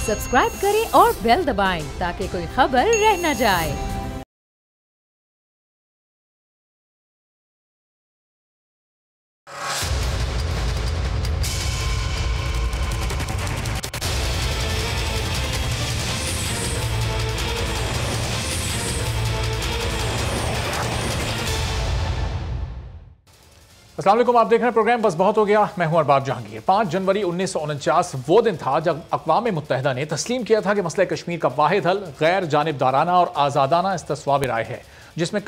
Subscribe करें और bell दबाएं ताकि कोई खबर रह न जाए। अस्सलाम वालेकुम, आप देख रहे हैं प्रोग्राम बस बहुत हो गया। मैं हूं अरबाब जहांगीर। 5 जनवरी 1949 वो दिन था जब अक़वाम मुत्तहिदा ने तस्लीम किया था कि मसला कश्मीर का वाहिद हल गैर जानिबदाराना और आज़ादाना इस्तिस्वाब राय है, जिसमें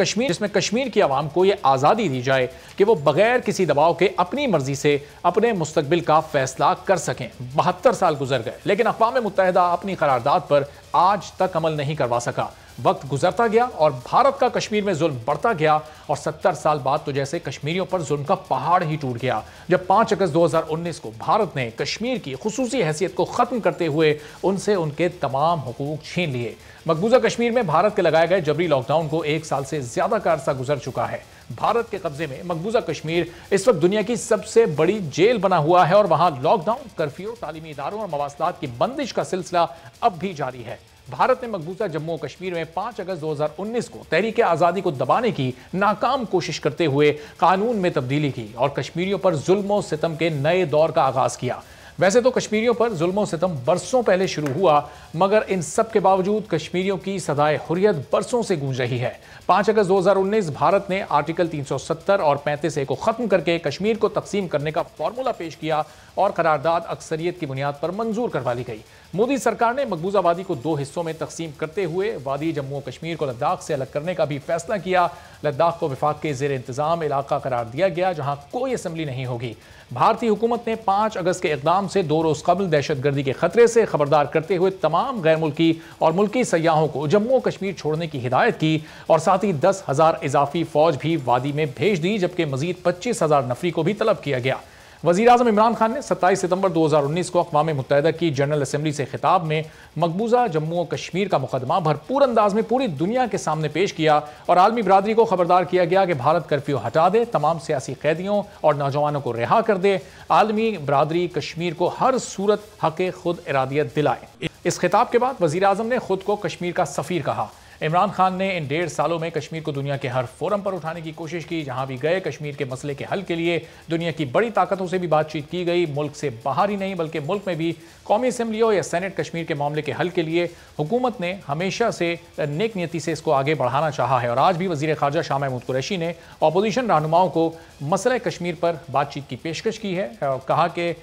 कश्मीर की आवाम को ये आज़ादी दी जाए कि वो बगैर किसी दबाव के अपनी मर्जी से अपने मुस्तकबिल का फैसला कर सकें। 72 साल गुजर गए लेकिन अक़वाम मुत्तहिदा अपनी करारदाद पर आज तक अमल नहीं करवा सका। वक्त गुजरता गया और भारत का कश्मीर में जुल्म बढ़ता गया और 70 साल बाद तो जैसे कश्मीरियों पर जुल्म का पहाड़ ही टूट गया जब 5 अगस्त 2019 को भारत ने कश्मीर की खुसूसी हैसियत को खत्म करते हुए उनसे उनके तमाम हुकूक छीन लिए। मकबूजा कश्मीर में भारत के लगाए गए जबरी लॉकडाउन को 1 साल से ज्यादा का अरसा गुजर चुका है। भारत के कब्जे में मकबूजा कश्मीर इस वक्त दुनिया की सबसे बड़ी जेल बना हुआ है और वहां लॉकडाउन, कर्फ्यू, तालीमी इदारों और मवासलात की बंदिश का सिलसिला अब भी जारी है। भारत ने मकबूजा जम्मू और कश्मीर में 5 अगस्त 2019 को तहरीक आज़ादी को दबाने की नाकाम कोशिश करते हुए कानून में तब्दीली की और कश्मीरियों पर जुल्म और सितम के नए दौर का आगाज किया। वैसे तो कश्मीरियों पर जुल्म और सितम बरसों पहले शुरू हुआ, मगर इन सब के बावजूद कश्मीरियों की सदाए हुर्रियत बरसों से गूंज रही है। 5 अगस्त 2019 भारत ने आर्टिकल 370 और 35A को खत्म करके कश्मीर को तकसीम करने का फॉर्मूला पेश किया और करारदाद अक्सरियत की बुनियाद पर मंजूर करवा ली गई। मोदी सरकार ने मकबूजा वादी को 2 हिस्सों में तकसीम करते हुए वादी जम्मू और कश्मीर को लद्दाख से अलग करने का भी फैसला किया। लद्दाख को विफाक के ज़ेर इंतजाम इलाका करार दिया गया जहां कोई असम्बली नहीं होगी। भारतीय हुकूमत ने 5 अगस्त के इक़दाम से 2 रोज़ कबल दहशतगर्दी के खतरे से खबरदार करते हुए तमाम गैर मुल्की और मुल्की सयाहों को जम्मू और कश्मीर छोड़ने की हिदायत की और साथ ही 10,000 इजाफी फौज भी वादी में भेज दी, जबकि मजीद 25,000 नफरी को भी तलब किया गया। वज़ीर आज़म इमरान खान ने 27 सितंबर 2019 को अक़वाम मुत्तहिदा की जनरल असम्बली से खिताब में मकबूजा जम्मू और कश्मीर का मुकदमा भरपूर अंदाज में पूरी दुनिया के सामने पेश किया और आलमी बरादरी को खबरदार किया गया कि भारत कर्फ्यू हटा दे, तमाम सियासी कैदियों और नौजवानों को रिहा कर दे, आलमी बरादरी कश्मीर को हर सूरत हक़ खुद इरादियत दिलाए। इस खिताब के बाद वज़ीर आज़म ने खुद को कश्मीर का सफ़ीर कहा। इमरान खान ने इन 1.5 सालों में कश्मीर को दुनिया के हर फोरम पर उठाने की कोशिश की। जहां भी गए कश्मीर के मसले के हल के लिए दुनिया की बड़ी ताकतों से भी बातचीत की गई। मुल्क से बाहर ही नहीं बल्कि मुल्क में भी कौमी असम्बलियों या सेनेट कश्मीर के मामले के हल के लिए हुकूमत ने हमेशा से नेक नियति से इसको आगे बढ़ाना चाहा है और आज भी वज़ीर ख़ारजा शाह महमूद कुरैशी ने अपोजिशन रहनुमाओं को मसले कश्मीर पर बातचीत की पेशकश की है और कहा कि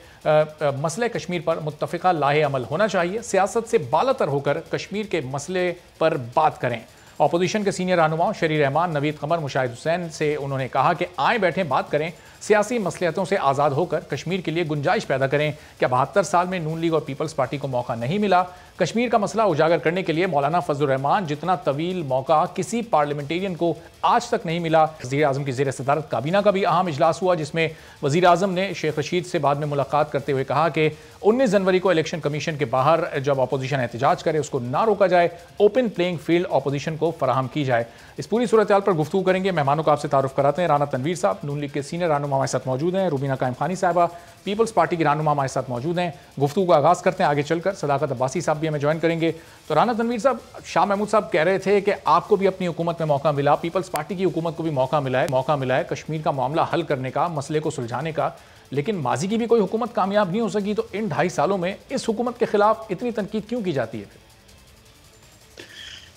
मसले कश्मीर पर मुत्तफ़िक़ा लाहे अमल होना चाहिए, सियासत से बालातर होकर कश्मीर के मसले पर बात करें। अपोजिशन के सीनियर रहनुमाओं शरीर रहमान, नवीद कमर, मुशाहिद हुसैन से उन्होंने कहा कि आए बैठे बात करें, सियासी मसलियतों से आज़ाद होकर कश्मीर के लिए गुंजाइश पैदा करें। क्या 72 साल में नून लीग और पीपल्स पार्टी को मौका नहीं मिला? कश्मीर का मसला उजागर करने के लिए मौलाना फजलुर रहमान जितना तवील मौका किसी पार्लियामेंटेरियन को आज तक नहीं मिला। वज़ीर आज़म की ज़ेर सदारत काबीना का भी अहम इजलास हुआ जिसमें वज़ीर आज़म ने शेख रशीद से बाद में मुलाकात करते हुए कहा कि 19 जनवरी को इलेक्शन कमीशन के बाहर जब अपोजिशन एहतजाज करे उसको ना रोका जाए, ओपन प्लेइंग फील्ड अपोजिशन को फराहम की जाए। इस पूरी सूरत हाल पर गुफ्तगू करेंगे। मेहमानों को आपसे तारुफ कराते हैं। राना तनवीर साहब नून लीग के सीनियर रहनुमा हमारे साथ मौजूद हैं। रुबीना कायम खानी साहबा पीपल्स पार्टी की रहनुमा हमारे साथ मौजूद हैं। गुफ्तगू का आगाज़ करते हैं। आगे चलकर सदाकत अब्बासी साहब भी हमें ज्वाइन करेंगे। तो राना तनवीर साहब, शाह महमूद साहब कह रहे थे कि आपको भी अपनी हुकूमत में मौका मिला, पीपल्स पार्टी की हुकूमत को भी मौका मिला है कश्मीर का मामला हल करने का, मसले को सुलझाने का, लेकिन माजी की भी कोई हुकूमत कामयाब नहीं हो सकी। तो इन 2.5 सालों में इस हुकूमत के खिलाफ इतनी तनकीद क्यों की जाती है?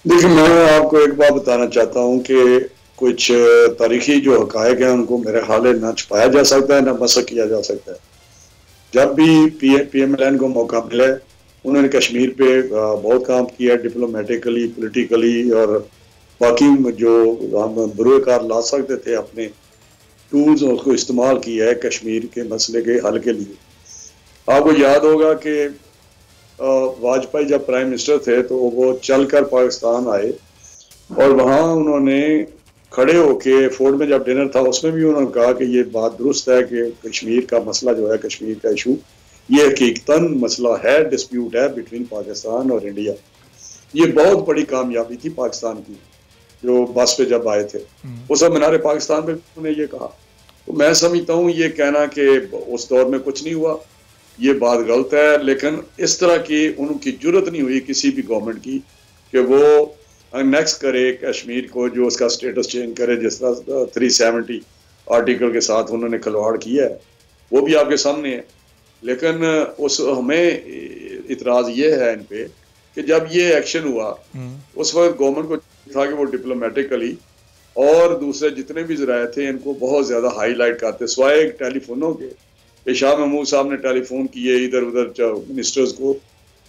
देखिए, मैं आपको एक बात बताना चाहता हूं कि कुछ तारीखी जो हकायक हैं उनको मेरे ख्याल है ना छुपाया जा सकता है ना मसक किया जा सकता है। जब भी PMLN को मौका मिला है उन्होंने कश्मीर पे बहुत काम किया, डिप्लोमेटिकली, पॉलिटिकली और बाकी जो हम बुरोकार ला सकते थे अपने टूल्स उसको इस्तेमाल किया है कश्मीर के मसले के हल के लिए। आपको याद होगा कि वाजपेयी जब प्राइम मिनिस्टर थे तो वो चलकर पाकिस्तान आए और वहाँ उन्होंने खड़े होके फोर्ड में जब डिनर था उसमें भी उन्होंने कहा कि ये बात दुरुस्त है कि कश्मीर का मसला जो है, कश्मीर का इशू ये हकीकतन मसला है, डिस्प्यूट है बिटवीन पाकिस्तान और इंडिया। ये बहुत बड़ी कामयाबी थी पाकिस्तान की जो बस पे जब आए थे। वो सब मीनार पाकिस्तान पे उन्होंने ये कहा। तो मैं समझता हूँ ये कहना कि उस दौर में कुछ नहीं हुआ, ये बात गलत है। लेकिन इस तरह की उनकी जरूरत नहीं हुई किसी भी गवर्नमेंट की कि वो नेक्स्ट करे कश्मीर को, जो उसका स्टेटस चेंज करे, जिस तरह 370 आर्टिकल के साथ उन्होंने खिलवाड़ किया है, वो भी आपके सामने है। लेकिन उस हमें इतराज ये है इन पे कि जब ये एक्शन हुआ उस वक्त गवर्नमेंट को था कि वो डिप्लोमेटिकली और दूसरे जितने भी जराए थे इनको बहुत ज्यादा हाईलाइट करते, सिवाय टेलीफोनों के। शाह महमूद साहब ने टेलीफोन किए इधर उधर मिनिस्टर्स को,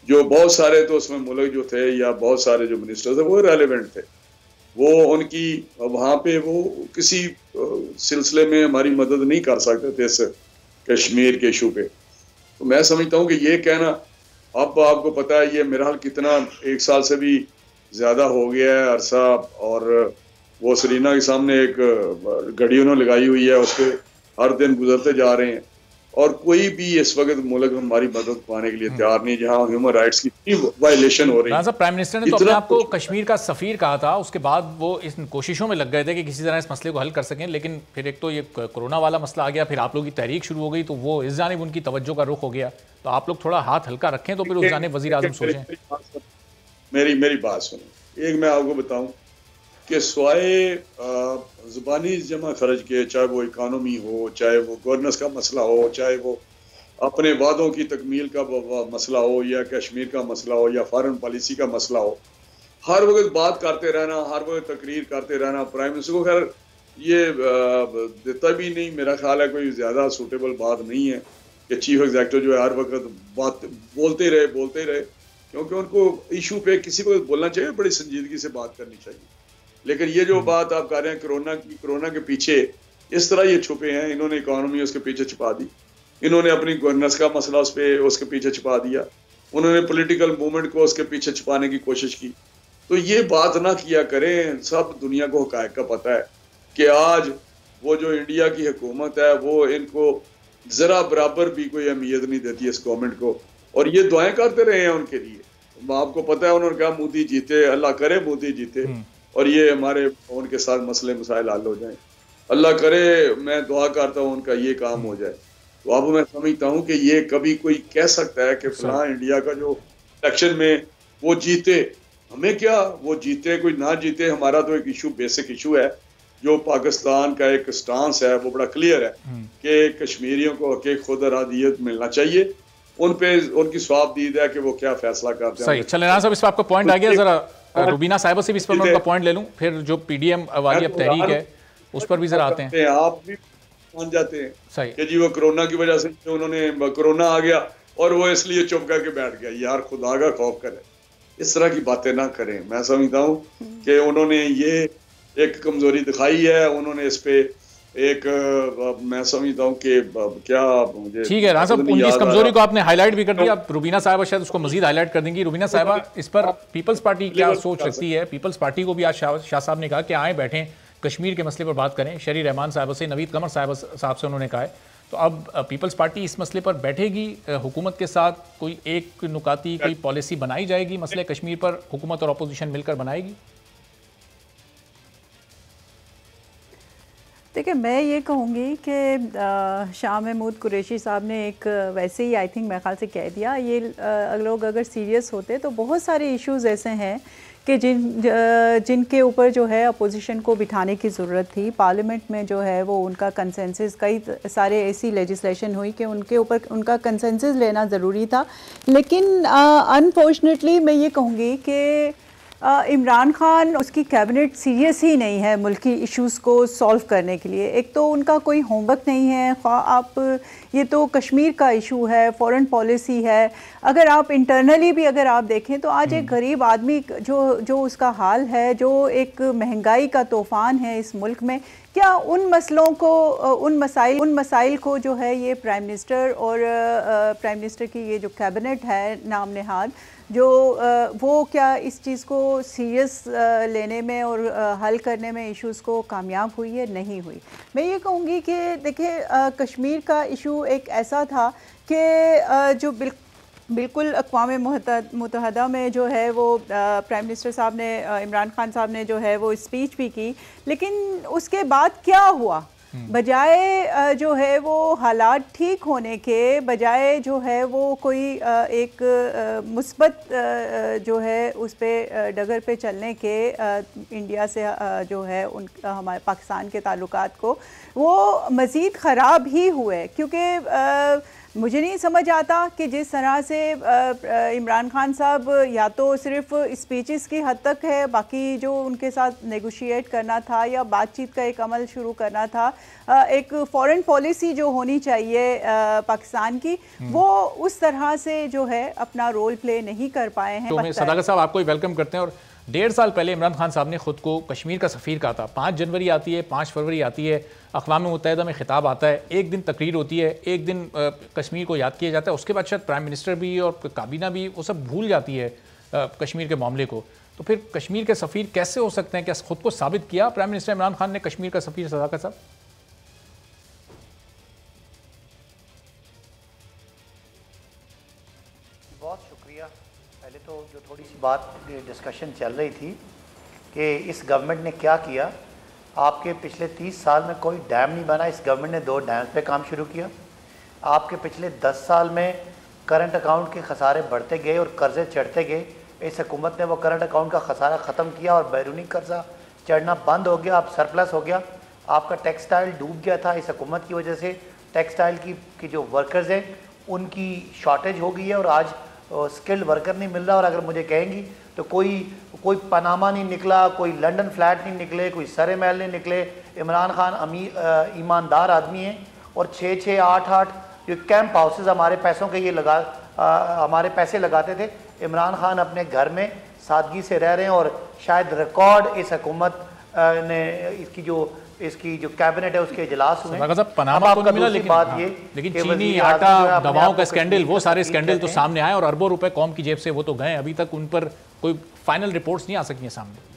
जो बहुत सारे तो उसमें मुल्क जो थे या बहुत सारे जो मिनिस्टर्स थे वो रेलिवेंट थे, वो उनकी वहाँ पे वो किसी सिलसिले में हमारी मदद नहीं कर सकते थे इस कश्मीर के इशू पे। तो मैं समझता हूँ कि ये कहना, अब आपको पता है ये मेरा हाल कितना 1 साल से भी ज्यादा हो गया है अरसा, और वो सरीना के सामने एक घड़ी उन्होंने लगाई हुई है, उस पर हर दिन गुजरते जा रहे हैं, और कोई भी इस वक्त मुल्क हमारी मदद पाने के लिए तैयार नहीं, जहां ह्यूमन राइट्स की वायलेशन हो रही है। प्राइम मिनिस्टर ने तो अपने आपको कश्मीर का सफीर कहा था, उसके बाद वो इस कोशिशों में लग गए थे कि किसी तरह इस मसले को हल कर सकें, लेकिन फिर एक तो ये कोरोना वाला मसला आ गया, फिर आप लोगों की तहरीक शुरू हो गई, तो वो इस जानिब उनकी तवज्जो का रुख हो गया। तो आप लोग थोड़ा हाथ हल्का रखें तो फिर उस जानिब वज़ीर आज़म सोचें। मेरी बात सुनो, एक मैं आपको बताऊं कि स्वाय ज़ुबानी जमा खर्च के, चाहे वो इकानमी हो, चाहे वो गवर्नेंस का मसला हो, चाहे वो अपने वादों की तकमील का मसला हो, या कश्मीर का मसला हो, या फॉरेन पॉलिसी का मसला हो, हर वक्त बात करते रहना, हर वक्त तकरीर करते रहना प्राइम मिनिस्टर को खैर ये देता भी नहीं, मेरा ख्याल है कोई ज़्यादा सूटेबल बात नहीं है कि चीफ एग्जीक्यूटिव जो है हर वक्त बात बोलते रहे, क्योंकि उनको इशू पे किसी वक्त बोलना चाहिए, बड़ी संजीदगी से बात करनी चाहिए। लेकिन ये जो बात आप कर रहे हैं कोरोना के पीछे इस तरह ये छुपे हैं, इन्होंने इकोनॉमी उसके पीछे छुपा दी, इन्होंने अपनी गवर्नेंस का मसला उसके पीछे छुपा दिया, उन्होंने पॉलिटिकल मूवमेंट को उसके पीछे छुपाने की कोशिश की। तो ये बात ना किया करें, सब दुनिया को हकायक का पता है कि आज वो जो इंडिया की हुकूमत है वो इनको जरा बराबर भी कोई अहमियत नहीं देती इस गवर्नमेंट को, और ये दुआएं करते रहे हैं उनके लिए। आपको पता है उन्होंने कहा मोदी जीते, अल्लाह करे मोदी जीते और ये हमारे उनके साथ मसले मसाइल हल हो जाएं, अल्लाह करे, मैं दुआ करता हूँ उनका ये काम हो जाए। तो अब मैं समझता हूँ कि ये कभी कोई कह सकता है कि फलां इंडिया का जो इलेक्शन में वो जीते, हमें क्या, वो जीते कोई ना जीते, हमारा तो एक इशू, बेसिक इशू है, जो पाकिस्तान का एक स्टांस है वो बड़ा क्लियर है कि कश्मीरियों को हक़ खुद इरादियत मिलना चाहिए, उन पे उनकी स्वाबदीद है कि वो क्या फैसला करते हैं। सही, चले ना साहब, इस पर आपका पॉइंट आ गया, जरा रुबीना साहिबा से भी इस पर मैं उनका पॉइंट ले लूं, फिर जो पीडीएम वाली अब तहरीक है उस पर भी जरा आते हैं। आप भी मान जाते हैं सही कि जी वो कोरोना की वजह से उन्होंने, कोरोना आ गया और वो इसलिए चुप करके बैठ गया, यार खुदा का खौफ करे, इस तरह की बातें ना करें। मैं समझता हूँ कि उन्होंने ये एक कमजोरी दिखाई है, उन्होंने इस पे एक, मैं समझता हूँ कि क्या, मुझे ठीक है राना साहब, उनकी इस कमजोरी को आपने हाईलाइट भी कर दिया, अब रुबीना साहिबा शायद उसको मजीद हाईलाइट कर देंगी। रुबीना साहिबा, इस पर पीपल्स पार्टी क्या सोच रखती है? पीपल्स पार्टी को भी आज शाह साहब ने कहा कि आए बैठें, कश्मीर के मसले पर बात करें, शरी रहमान साहब से, नवीद कमर साहब से उन्होंने कहा है, तो अब पीपल्स पार्टी इस मसले पर बैठेगी हुकूमत के साथ, कोई एक नुकाती कोई पॉलिसी बनाई जाएगी मसले कश्मीर पर, हुकूमत और अपोजिशन मिलकर बनाएगी? देखिए, मैं ये कहूँगी कि शाह महमूद कुरैशी साहब ने एक वैसे ही आई थिंक मेरे ख्याल से कह दिया, ये लोग अगर सीरियस होते तो बहुत सारे इश्यूज़ ऐसे हैं कि जिनके ऊपर जो है अपोजिशन को बिठाने की ज़रूरत थी। पार्लियामेंट में जो है वो उनका कंसेंसस, कई सारे ऐसी लेजिस्लेशन हुई कि उनके ऊपर उनका कंसेंसस लेना ज़रूरी था, लेकिन अनफॉर्चुनेटली मैं ये कहूँगी कि इमरान खान, उसकी कैबिनेट सीरियस ही नहीं है मुल्की इश्यूज़ को सॉल्व करने के लिए। एक तो उनका कोई होमवर्क नहीं है, आप ये तो कश्मीर का इशू है, फॉरेन पॉलिसी है, अगर आप इंटरनली भी अगर आप देखें तो आज एक गरीब आदमी जो उसका हाल है, जो एक महंगाई का तूफ़ान है इस मुल्क में, क्या उन मसलों को, उन मसाइल को जो है ये प्राइम मिनिस्टर और प्राइम मिनिस्टर की ये जो कैबिनेट है नाम नहाद, जो वो क्या इस चीज़ को सीरियस लेने में और हल करने में इश्यूज़ को कामयाब हुई है? नहीं हुई। मैं ये कहूँगी कि देखिए, कश्मीर का इशू एक ऐसा था कि जो बिल्कुल अक़वाम मुत्तहदा में जो है वो प्राइम मिनिस्टर साहब ने, इमरान खान साहब ने जो है वो स्पीच भी की, लेकिन उसके बाद क्या हुआ? बजाय जो है वो हालात ठीक होने के बजाय जो है वो कोई एक मुस्बत जो है उस पे डगर पे चलने के इंडिया से जो है उन हमारे पाकिस्तान के ताल्लुकात को वो मज़ीद ख़राब ही हुए, क्योंकि मुझे नहीं समझ आता कि जिस तरह से इमरान खान साहब या तो सिर्फ स्पीचेस की हद तक है, बाकी जो उनके साथ नेगोशिएट करना था या बातचीत का एक अमल शुरू करना था, एक फॉरेन पॉलिसी जो होनी चाहिए पाकिस्तान की, वो उस तरह से जो है अपना रोल प्ले नहीं कर पाए हैं। तो सदाकत साहब आपको वेलकम करते हैं। और 1.5 साल पहले इमरान खान साहब ने खुद को कश्मीर का सफ़ीर कहा था। 5 जनवरी आती है, 5 फरवरी आती है, अक़वाम मुत्तहिदा में खिताब आता है, एक दिन तकरीर होती है, एक दिन कश्मीर को याद किया जाता है, उसके बाद शायद प्राइम मिनिस्टर भी और काबीना भी वो सब भूल जाती है कश्मीर के मामले को। तो फिर कश्मीर के सफ़ीर कैसे हो सकते हैं? क्या खुद को साबित किया प्राइम मिनिस्टर इमरान खान ने कश्मीर का सफ़ीर? सदाकत साहब बहुत शुक्रिया। पहले तो जो थोड़ी सी बात डिस्कशन चल रही थी कि इस गवर्नमेंट ने क्या किया, आपके पिछले 30 साल में कोई डैम नहीं बना, इस गवर्नमेंट ने 2 डैम्स पे काम शुरू किया। आपके पिछले 10 साल में करंट अकाउंट के खसारे बढ़ते गए और कर्ज़े चढ़ते गए। इस हुकूमत ने वो करंट अकाउंट का खसारा ख़त्म किया और बैरूनी कर्जा चढ़ना बंद हो गया, अब सरप्लस हो गया। आपका टेक्सटाइल डूब गया था, इस हुकूमत की वजह से टेक्सटाइल की जो वर्कर्स हैं उनकी शॉर्टेज हो गई है और आज स्किल्ड वर्कर नहीं मिल रहा। और अगर मुझे कहेंगी तो कोई पनामा नहीं निकला, कोई लंदन फ्लैट नहीं निकले, कोई सरे महल नहीं निकले। इमरान खान ईमानदार आदमी हैं और 6-6, 8-8 जो कैंप हाउसेज हमारे पैसों के ये हमारे पैसे लगाते थे, इमरान खान अपने घर में सादगी से रह रहे हैं। और शायद रिकॉर्ड इस हुकूमत ने इसकी जो कैबिनेट है उसके इजलास हुए। पनामा को नहीं मिला, लेकिन चीनी आटा दवाओं का स्कैंडल, वो सारे स्कैंडल तो सामने आए और अरबों रुपए कौम की जेब से वो तो गए। अभी तक उन पर कोई फाइनल रिपोर्ट्स नहीं आ सकी हैं सामने।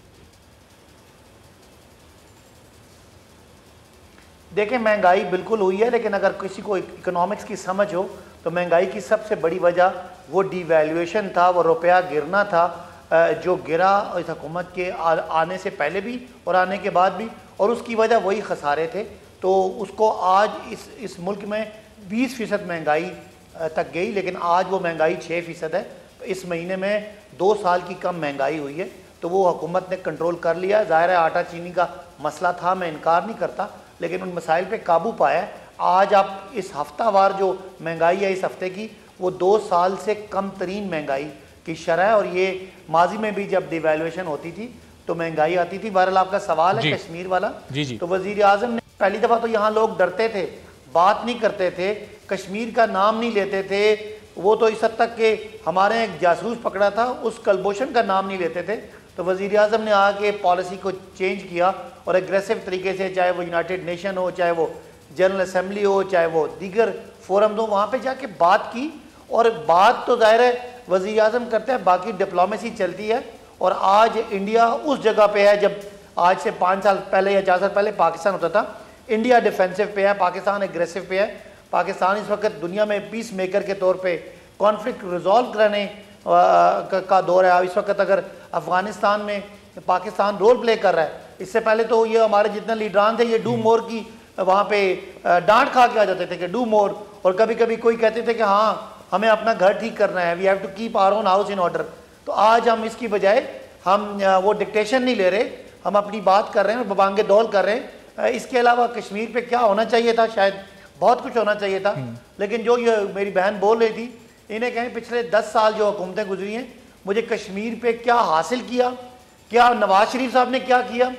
देखिए, महंगाई बिल्कुल हुई है, लेकिन अगर किसी को इकोनॉमिक्स की समझ हो तो महंगाई की सबसे बड़ी वजह वो डिवैल्यूएशन था, वो रुपया गिरना था जो गिरा इस हुकूमत के आने से पहले भी और आने के बाद भी, और उसकी वजह वही खसारे थे। तो उसको आज इस मुल्क में 20% महंगाई तक गई, लेकिन आज वो महंगाई 6% है। इस महीने में 2 साल की कम महंगाई हुई है, तो वो हुकूमत ने कंट्रोल कर लिया। ज़ाहिर है आटा चीनी का मसला था, मैं इनकार नहीं करता, लेकिन उन मसाइल पे काबू पाया है। आज आप इस हफ्तावार जो महंगाई है इस हफ्ते की, वो 2 साल से कम तरीन महंगाई की शरह है। और ये माजी में भी जब डिवैल्यूएशन होती थी तो महंगाई आती थी। बहरहाल आपका सवाल है कश्मीर वाला, तो वजीर आजम ने पहली दफ़ा तो यहाँ लोग डरते थे, बात नहीं करते थे, कश्मीर का नाम नहीं लेते थे। वो तो इस हद तक के हमारे एक जासूस पकड़ा था, उस कलभूषण का नाम नहीं लेते थे। तो वजीर आजम ने आके पॉलिसी को चेंज किया और एग्रेसिव तरीके से, चाहे वो यूनाइटेड नेशन हो, चाहे वो जनरल असम्बली हो, चाहे वो दीगर फोरम हो, वहाँ पर जाके बात की। और बात तो ज़ाहिर है वज़ीर आज़म करते हैं, बाकी डिप्लोमेसी चलती है। और आज इंडिया उस जगह पे है जब आज से 5 साल पहले या 4 साल पहले पाकिस्तान होता था। इंडिया डिफेंसिव पे है, पाकिस्तान एग्रेसिव पे है। पाकिस्तान इस वक्त दुनिया में पीस मेकर के तौर पे कॉन्फ्लिक्ट रिजॉल्व करने का दौर है। इस वक्त अगर अफगानिस्तान में पाकिस्तान रोल प्ले कर रहा है, इससे पहले तो ये हमारे जितने लीडरान थे ये डू मोर की वहाँ पे डांट खा के आ जाते थे कि डू मोर, और कभी कभी कोई कहते थे कि हाँ हमें अपना घर ठीक करना है, we have to keep our own house in order. तो आज हम इसकी बजाय हम वो डिक्टेशन नहीं ले रहे, हम अपनी बात कर रहे हैं, बबांगे दौल कर रहे हैं। इसके अलावा कश्मीर पे क्या होना चाहिए था, शायद बहुत कुछ होना चाहिए था, लेकिन जो ये मेरी बहन बोल रही थी, इन्हें कहें पिछले 10 साल जो हुकूमतें गुजरी हैं, मुझे कश्मीर पे क्या हासिल किया, क्या नवाज शरीफ साहब ने क्या किया,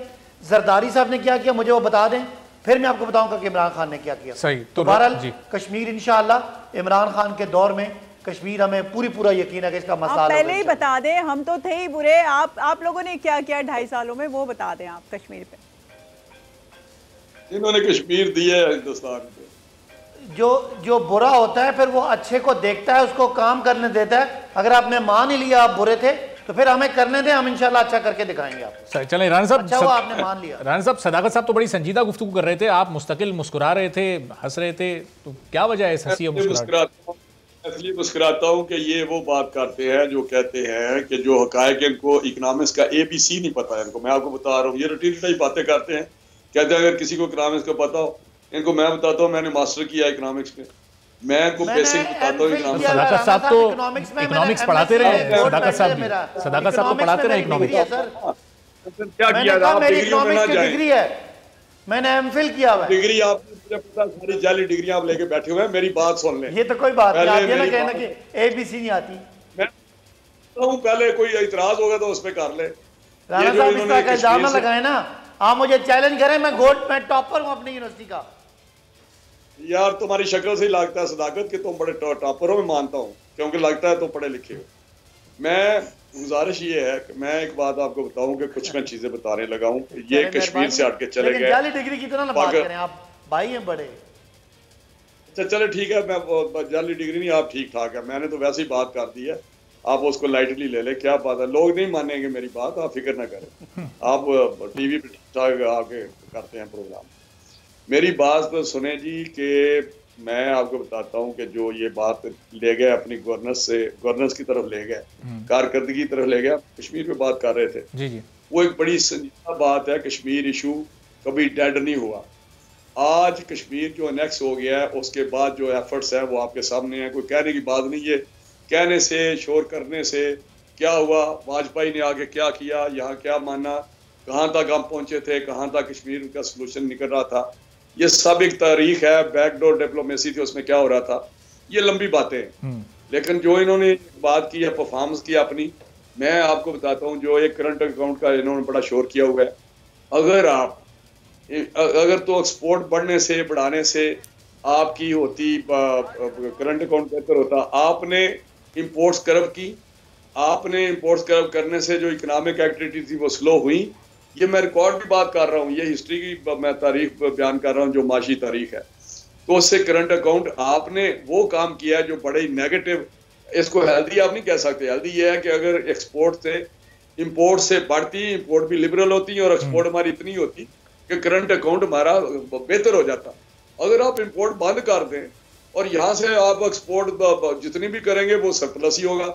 जरदारी साहब ने क्या किया, मुझे वो बता दें, फिर मैं आपको बताऊंगा कि इमरान खान ने क्या किया। सही। तो बहरहाल कश्मीर इंशाअल्लाह इमरान खान के दौर में कश्मीर हमें पूरा यकीन है कि इसका मसला पहले ही बता दें, हम तो थे ही बुरे, आप लोगों ने क्या किया 2.5 सालों में, वो बता दें आप कश्मीर पे। इन्होंने कश्मीर दिया है हिंदुस्तान को। जो बुरा होता है फिर वो अच्छे को देखता है, उसको काम करने देता है। अगर आपने मान ही लिया आप बुरे थे तो फिर हमें करने दें, हम इंशाल्लाह अच्छा करके दिखाएंगे आपको। सही, चलें राना साहब। अच्छा हुआ आपने मान लिया। राना साहब, सदाकत साहब तो बड़ी संजीदा गुफ्तगू कर रहे थे, आप मुस्तकिल मुस्कुरा रहे थे, हंस रहे थे, तो क्या वजह है इस हंसी और मुस्कुराहट? इसलिए मुस्कुराता हूँ कि ये वो बात करते हैं जो कहते हैं कि जो हकायक इनको इकोनॉमिक्स का ABC नहीं पता है इनको। मैं आपको बता रहा हूँ, ये रूटीन की बातें करते हैं, कहते हैं अगर किसी को इकोनॉमिक्स का पता हो इनको मैं बताता हूँ, मैंने मास्टर किया इकोनॉमिक्स में, मैं इनको बेसिक बताता हूँ इकोनॉमिक्स। सदाकत साहब तो इकोनॉमिक्स पढ़ाते रहे, सदाकत साहब तो पढ़ाते रहे इकोनॉमिक्स। क्या किया आप डिग्रियों में ना जाएं। डिग्री है, मैंने एमफिल किया हुआ है। डिग्री आप मुझे पता, सारी जाली डिग्री आप लेके बैठे हुए हैं। मेरी बात सुन लें। ये तो कोई बात नहीं, आप ये ना कहना कि ABC नहीं आती। मैं हूँ, पहले कोई इतराज होगा तो उस पर कर ले। राणा साहब इस तरह का इल्जाम ना लगाए ना, आप मुझे चैलेंज करें, मैं टॉपर हूँ अपनी यूनिवर्सिटी का। यार तुम्हारी शक्ल से ही लगता है सदाकत कि तुम बड़े टॉपर हो, मैं मानता हूँ, क्योंकि लगता है तुम पढ़े लिखे हो। मैं गुजारिश ये है कि मैं एक बात आपको बताऊं कि कुछ मैं चीजें बताने लगा हूँ, ये कश्मीर से हट के चले गए। जाली डिग्री की तरह ना बात करें, आप भाई हैं बड़े। अच्छा चले ठीक है, मैं जाली डिग्री नहीं, आप ठीक ठाक है, मैंने तो वैसे ही बात कर दी है, आप उसको लाइटली ले ले। क्या बात है, लोग नहीं मानेंगे मेरी बात, आप फिक्र ना करें। आप टीवी पे ठीक ठाक आके करते हैं प्रोग्राम। मेरी बात तो सुने जी कि मैं आपको बताता हूं कि जो ये बात ले गए अपनी गवर्नेंस की तरफ ले गए, कारकर्दगी की तरफ ले गया, कश्मीर पे बात कर रहे थे जी जी, वो एक बड़ी संजीदा बात है। कश्मीर इशू कभी डेड नहीं हुआ। आज कश्मीर जो अनेक्स हो गया है उसके बाद जो एफर्ट्स है वो आपके सामने है, कोई कहने की बात नहीं है। कहने से, शोर करने से क्या हुआ, वाजपेयी ने आगे क्या किया, यहाँ क्या माना, कहाँ तक हम पहुंचे थे, कहाँ तक कश्मीर का सोल्यूशन निकल रहा था, ये सब एक तारीख है। बैकडोर डिप्लोमेसी थी, उसमें क्या हो रहा था, ये लंबी बातें हैं। लेकिन जो इन्होंने बात की है, परफॉर्मेंस की अपनी, मैं आपको बताता हूँ, जो एक करंट अकाउंट का इन्होंने बड़ा शोर किया हुआ है। अगर तो एक्सपोर्ट बढ़ने से, बढ़ाने से आपकी होती करंट अकाउंट बेहतर होता। आपने इंपोर्ट्स कर्व की, आपने इंपोर्ट्स कर्व करने से जो इकोनॉमिक एक्टिविटी थी वो स्लो हुई। ये मैं रिकॉर्ड की बात कर रहा हूँ, ये हिस्ट्री की मैं तारीख बयान कर रहा हूँ, जो माशी तारीख है। तो उससे करंट अकाउंट आपने वो काम किया है जो बड़े ही नेगेटिव, इसको हेल्दी आप नहीं कह सकते। हेल्दी ये है कि अगर एक्सपोर्ट से इंपोर्ट से बढ़ती, इंपोर्ट भी लिबरल होती और एक्सपोर्ट हमारी इतनी होती कि करंट अकाउंट हमारा बेहतर हो जाता। अगर आप इंपोर्ट बंद कर दें और यहाँ से आप एक्सपोर्ट जितनी भी करेंगे वो सरप्लस ही होगा।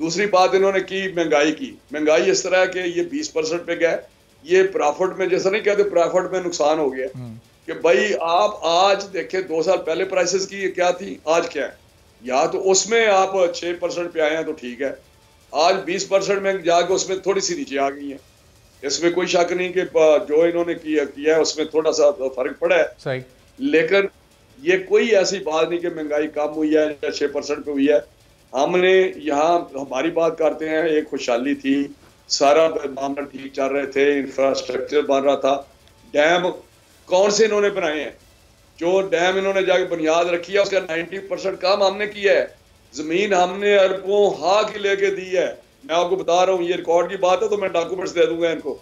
दूसरी बात इन्होंने की महंगाई की। महंगाई इस तरह के ये 20% पे गए, ये प्रॉफिट में, जैसा नहीं कहते प्रॉफिट में नुकसान हो गया कि भाई आप आज देखें 2 साल पहले प्राइसेस की क्या थी, आज क्या है। या तो उसमें आप 6% पे आए हैं तो ठीक है, आज 20% में जाके उसमें थोड़ी सी नीचे आ गई है। इसमें कोई शक नहीं कि जो इन्होंने किया है उसमें थोड़ा सा फर्क पड़ा है सही। लेकिन ये कोई ऐसी बात नहीं कि महंगाई कम हुई है या 6% पे हुई है। हमने यहाँ हमारी बात करते हैं, एक खुशहाली थी, सारा मामला ठीक चल रहे थे, इंफ्रास्ट्रक्चर बन रहा था। डैम कौन से इन्होंने बनाए हैं? जो डैम इन्होंने जाके बुनियाद रखी है उसका 90% काम हमने किया है। जमीन हमने अरबों हाँ की लेके दी है। मैं आपको बता रहा हूँ, ये रिकॉर्ड की बात है तो मैं डॉक्यूमेंट्स दे दूंगा इनको।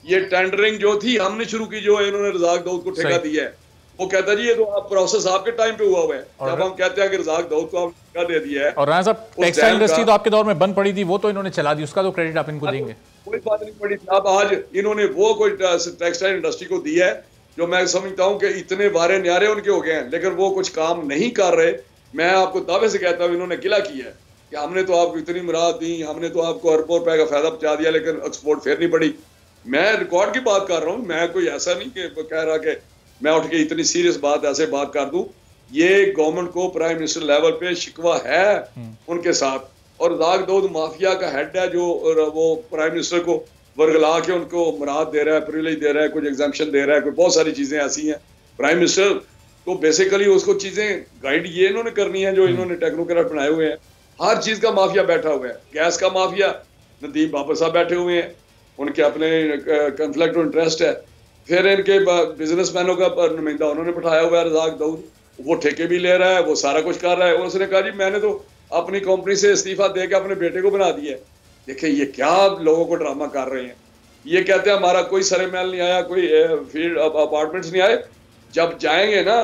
ये टेंडरिंग जो थी हमने शुरू की, जो इन्होंने रज़ाक दाऊद को ठेका दिया है। वो कहता जी ये तो आप प्रोसेस आपके टाइम पे हुआ है, जब हम कहते हैं कि रज़ाक दाऊद को आपने ठेका दे दिया है। और राणा साहब, टेक्सटाइल इंडस्ट्री तो आपके दौर में बंद पड़ी थी, वो तो इन्होंने चला दी, उसका तो क्रेडिट आप इनको देंगे। कोई बात नहीं पड़ी। अब आज इन्होंने वो कोई टेक्सटाइल इंडस्ट्री को दिया है जो मैं समझता हूँ कि इतने वारे न्यारे उनके हो गए हैं, लेकिन वो कुछ काम नहीं कर रहे। मैं आपको दावे से कहता हूँ इन्होंने गिला किया है कि हमने तो आपको इतनी मुराद दी, हमने तो आपको अरबों रुपए का फायदा पहुंचा दिया, लेकिन एक्सपोर्ट फिर नहीं बढ़ी। मैं रिकॉर्ड की बात कर रहा हूँ, मैं कोई ऐसा नहीं कि कह रहा कि मैं उठ के इतनी सीरियस बात ऐसे बात कर दूं। ये गवर्नमेंट को प्राइम मिनिस्टर लेवल पे शिकवा है उनके साथ, और रज़ाक दाऊद माफिया का हेड है जो वो प्राइम मिनिस्टर को वर्गला के उनको मुराद दे रहा है, प्रिविलेज दे रहा है, कुछ एग्जाम्पशन दे रहा है, कुछ बहुत सारी चीजें ऐसी हैं। प्राइम मिनिस्टर तो बेसिकली उसको चीजें गाइड ये इन्होंने करनी है जो इन्होंने टेक्नोक्रेट बनाए हुए हैं। हर चीज का माफिया बैठा हुआ है। गैस का माफिया नदीम बाबर साहब बैठे हुए हैं, उनके अपने कन्फ्लिक्ट ऑफ इंटरेस्ट है। फिर इनके बिजनेसमैनों का नुमाइंदा उन्होंने बैठाया हुआ है रज़ाक दाऊद, वो ठेके भी ले रहा है, वो सारा कुछ कर रहा है। उसने कहा जी मैंने तो अपनी कंपनी से इस्तीफा दे के अपने बेटे को बना दिया है। देखिए ये क्या लोगों को ड्रामा कर रहे हैं। ये कहते हैं हमारा कोई सरे महल नहीं आया, कोई फील्ड अपार्टमेंट्स नहीं आए। जब जाएंगे ना,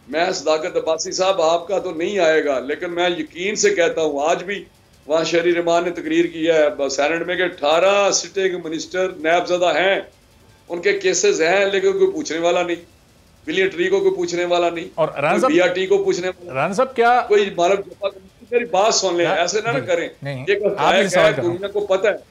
मैं सदाकत अब्बासी साहब आपका तो नहीं आएगा, लेकिन मैं यकीन से कहता हूँ आज भी वहाँ शहरी रहमान ने तकरीर किया है सेनेट में कि 18 सिटिंग मिनिस्टर नायबज़दा हैं, उनके केसेस हैं, लेकिन कोई पूछने वाला नहीं। विलियम ट्री को कोई पूछने वाला नहीं, और BRT को पूछने वाला। राणा साहब क्या कोई मालूम, मेरी बात सुन ले, ऐसे ना करें। दुनिया को पता है,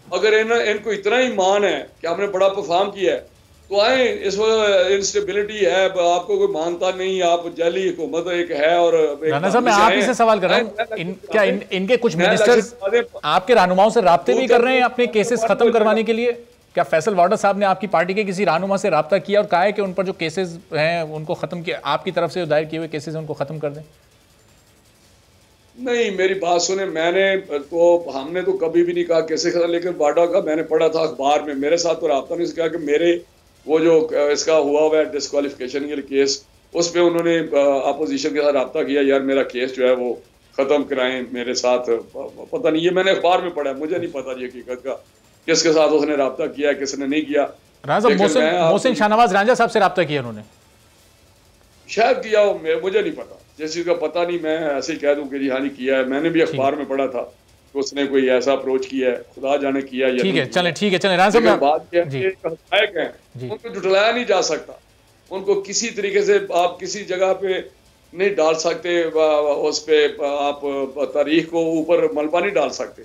अगर इनको इतना ईमान है कि हमने बड़ा परफॉर्म किया है, तो आए, इस वक्त इंस्टेबिलिटी है, आपको कोई मानता नहीं, आप जैली हुकूमत एक है। और राणा साहब मैं आप ही से सवाल कर रहा हूँ, क्या इनके कुछ मिनिस्टर्स आपके रहनुमाओं से राब्ते भी कर रहे हैं अपने केसेस खत्म करवाने के लिए? क्या फैसल वाडा साहब ने आपकी पार्टी के किसी रहनुमा से राब्ता किया और कहा है कि उन पर जो केसेस हैं उनको खत्म किया, आपकी तरफ से दायर किए हुए केसेस हैं उनको खत्म कर दें? नहीं, मेरी बात सुने, हमने तो कभी भी नहीं कहा कैसे खत्म, लेकिन वाडा का मैंने पढ़ा था अखबार में, मेरे साथ तो राब्ता नहीं किया कि मेरे वो जो इसका हुआ हुआ है डिस्क्वालिफिकेशन के लिए केस, उस पर उन्होंने अपोजिशन के साथ राब्ता किया, यार मेरा केस जो है वो खत्म कराएं मेरे साथ। पता नहीं, ये मैंने अखबार में पढ़ा, मुझे नहीं पता ये हकीकत का किसके साथ उसने राब्ता किया किसने नहीं किया। मोहसिन शाहनवाज रांझा साहब से राब्ता किया उन्होंने, शायद किया हो, मुझे नहीं पता, जिस चीज का पता नहीं मैं ऐसे ही कह दूं कि जी हाँ नहीं किया है। मैंने भी अखबार में पढ़ा था कि उसने कोई ऐसा अप्रोच किया है, खुदा जाने किया है। ठीक है, चलें रांझा साहब, बात है उनको जुटलाया नहीं जा सकता, उनको किसी तरीके से आप किसी जगह पे नहीं डाल सकते, उस पे आप तारीख को ऊपर मलबा नहीं डाल सकते।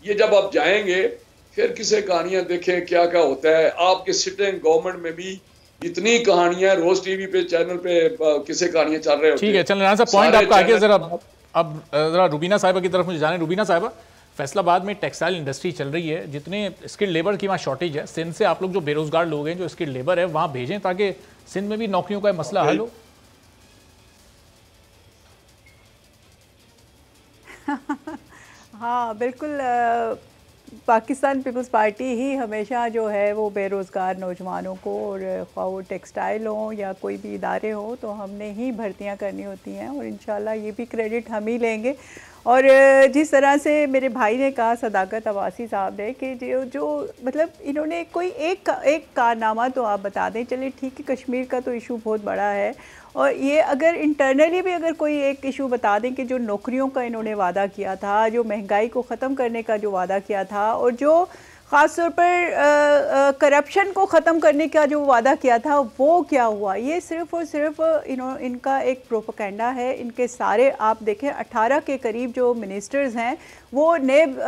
ये जब आप जाएंगे फिर किसे कहानियां देखें क्या क्या होता है। आपके सिटिंग गवर्नमेंट में भी इतनी कहानियां रोज टीवी पे चैनल पे किसे कहानियां चल रहे होते हैं। ठीक है, चलें राणा साहब, पॉइंट आपका आगे जरा, अब जरा रुबीना साहिबा की तरफ मुझे जाने। रुबीना साहिबा, फैसलाबाद में टेक्सटाइल इंडस्ट्री चल रही है, जितने स्किल्ड लेबर की वहाँ शॉर्टेज है, सिंध से आप लोग जो बेरोजगार लोग हैं, जो स्किल्ड लेबर है, वहाँ भेजें ताकि सिंध में भी नौकरियों का मसला हल हो। हाँ बिल्कुल, पाकिस्तान पीपल्स पार्टी ही हमेशा जो है वो बेरोज़गार नौजवानों को, और ख़्वाह वो टेक्सटाइल हो या कोई भी इदारे हो, तो हमने ही भर्तियां करनी होती हैं और इंशाल्लाह ये भी क्रेडिट हम ही लेंगे। और जिस तरह से मेरे भाई ने कहा, सदाकत अब्बासी साहब ने, कि जो मतलब इन्होंने कोई एक कारनामा तो आप बता दें, चलिए ठीक है कश्मीर का तो इशू बहुत बड़ा है, और ये अगर इंटरनली भी अगर कोई एक इशू बता दें कि जो नौकरियों का इन्होंने वादा किया था, जो महंगाई को ख़त्म करने का जो वादा किया था, और जो ख़ास तौर पर करप्शन को ख़त्म करने का जो वादा किया था वो क्या हुआ। ये सिर्फ़ और सिर्फ इनका एक प्रोपेगेंडा है। इनके सारे आप देखें 18 के करीब जो मिनिस्टर्स हैं वो नेब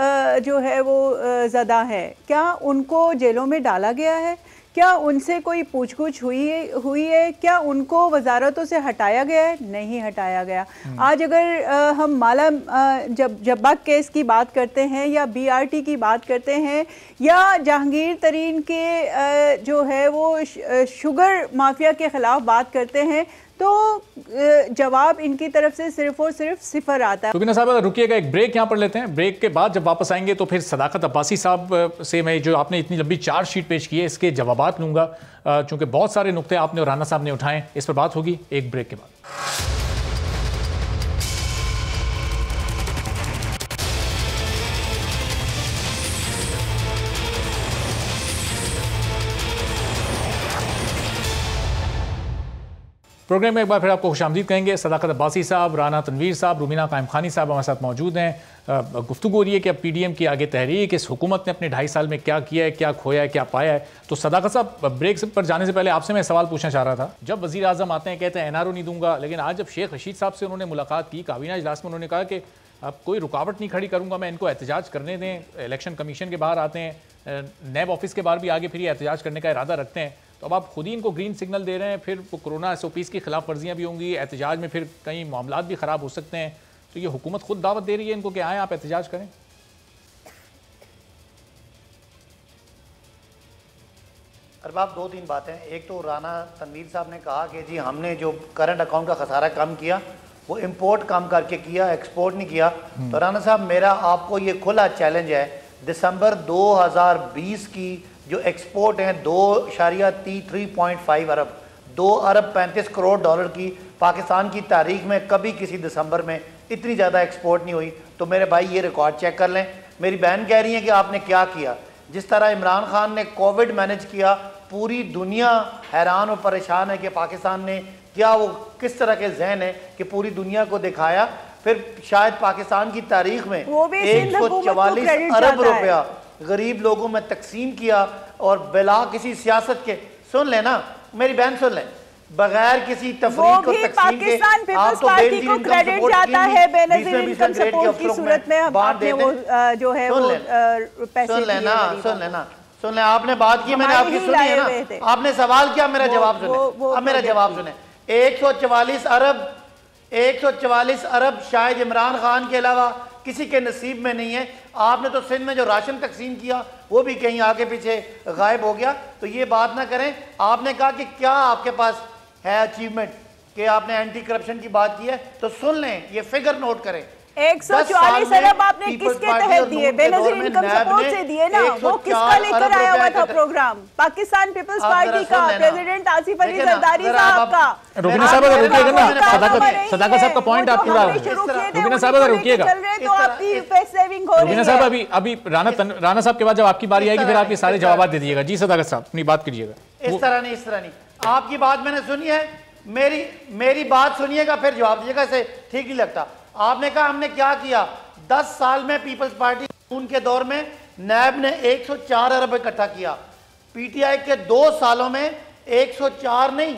जो है वो ज़दा है, क्या उनको जेलों में डाला गया है? क्या उनसे कोई पूछ-गुछ हुई है? क्या उनको वजारतों से हटाया गया है? नहीं हटाया गया। आज अगर हम माला जब्बा केस की बात करते हैं या BRT की बात करते हैं या जहांगीर तरीन के जो है वो शुगर माफिया के ख़िलाफ़ बात करते हैं, तो जवाब इनकी तरफ से सिर्फ और सिर्फ सिफर आता है। रुबीना साहब रुकिएगा, एक ब्रेक यहाँ पर लेते हैं। ब्रेक के बाद जब वापस आएंगे तो फिर सदाकत अब्बासी साहब से मैं जो आपने इतनी लंबी चार्जशीट पेश की है इसके जवाबात लूँगा, चूँकि बहुत सारे नुक्ते आपने और राना साहब ने उठाए, इस पर बात होगी एक ब्रेक के बाद। प्रोग्राम में एक बार फिर आपको खुशामदीद कहेंगे। सदाकत अब्बासी साहब, राना तनवीर साहब, रुबीना कायम खानी साहब हमारे साथ मौजूद हैं। गुफ्तगू हो रही है कि अब PDM की आगे तहरीक, इस हुकूमत ने अपने 2.5 साल में क्या किया है, क्या खोया है, क्या पाया है। तो सदाकत साहब, ब्रेक पर जाने से पहले आपसे मैं सवाल पूछना चाह रहा था। जब वज़ीर आज़म आते हैं कहते हैं NRO नहीं दूंगा, लेकिन आज जब शेख रशीद साहब से उन्होंने मुलाकात की काबीना इजलास में, उन्होंने कहा कि अब कोई रुकावट नहीं खड़ी करूँगा, मैं इनको एहतजाज करने दें। इलेक्शन कमीशन के बाहर आते हैं, नैब ऑफिस के बाहर भी आगे फिर ये एहतजाज करने का इरादा रखते हैं। तो अब आप खुद ही इनको ग्रीन सिग्नल दे रहे हैं, फिर वो कोरोना SOPs की खिलाफ वर्जियाँ भी होंगी, एहतजाज में फिर कई मामलात भी ख़राब हो सकते हैं। तो ये हुकूमत खुद दावत दे रही है इनको कि आएँ आप एहतजाज करें। अरबाब, 2-3 बातें। एक तो राना तनवीर साहब ने कहा कि जी हमने जो करंट अकाउंट का खसारा कम किया वो इंपोर्ट कम करके किया, एक्सपोर्ट नहीं किया। तो राना साहब, मेरा आपको ये खुला चैलेंज है, दिसंबर 2020 की जो एक्सपोर्ट हैं 2.3.5 अरब, 2 अरब 35 करोड़ डॉलर की पाकिस्तान की तारीख में कभी किसी दिसंबर में इतनी ज़्यादा एक्सपोर्ट नहीं हुई। तो मेरे भाई ये रिकॉर्ड चेक कर लें। मेरी बहन कह रही है कि आपने क्या किया। जिस तरह इमरान खान ने कोविड मैनेज किया, पूरी दुनिया हैरान और परेशान है कि पाकिस्तान ने क्या, वो किस तरह के जहन है कि पूरी दुनिया को दिखाया। फिर शायद पाकिस्तान की तारीख में 144 अरब रुपया गरीब लोगों में तकसीम किया और बिला किसी सियासत के, सुन लेना मेरी बहन, सुन लें, बगैर किसी तफरीक और तकसीम के आप तो पार्टी को क्रेडिट जाता है बेनजीर इनकम सपोर्ट की सूरत में। आपने वो जो है वो पैसे सुन लेना सुन लें, आपने बात की, मैंने आपकी सुनी है ना, आपने सवाल किया, मेरा जवाब सुने। अब मेरा जवाब सुने। 144 अरब शायद इमरान खान के अलावा किसी के नसीब में नहीं है। आपने तो सिंध में जो राशन तकसीम किया वो भी कहीं आगे पीछे गायब हो गया। तो ये बात ना करें। आपने कहा कि क्या आपके पास है अचीवमेंट कि आपने एंटी करप्शन की बात की है, तो सुन लें, ये फिगर नोट करें। 144 अरब आपने किसके तहत दिए? बेनजीर इनकम सपोर्ट से दिए ना। वो किसका लेकर आया हुआ था प्रोग्राम? पाकिस्तान पीपल्स पार्टी का, प्रेसिडेंट आसिफ अली जरदारी साहब का। रुबीना साहब अगर रुकिएगा ना, सदाकत साहब का पॉइंट आप पूरा, रुबीना साहब अगर रुकिएगा, तो आपकी सेविंग हो रही है। रुबीना साहब अभी राना साहब के बाद जब आपकी बारी आएगी फिर आप ये सारे जवाब दे दीजिएगा। जी सदाकत साहब अपनी बात कीजिएगा। इस तरह नहीं, आपकी बात मैंने सुनी है, मेरी बात सुनिएगा फिर जवाब दीजिएगा, इसे ठीक नहीं लगता। आपने कहा हमने क्या किया 10 साल में। पीपल्स पार्टी के दौर में नैब ने 104 अरब इकट्ठा किया। पीटीआई के 2 सालों में 104 नहीं,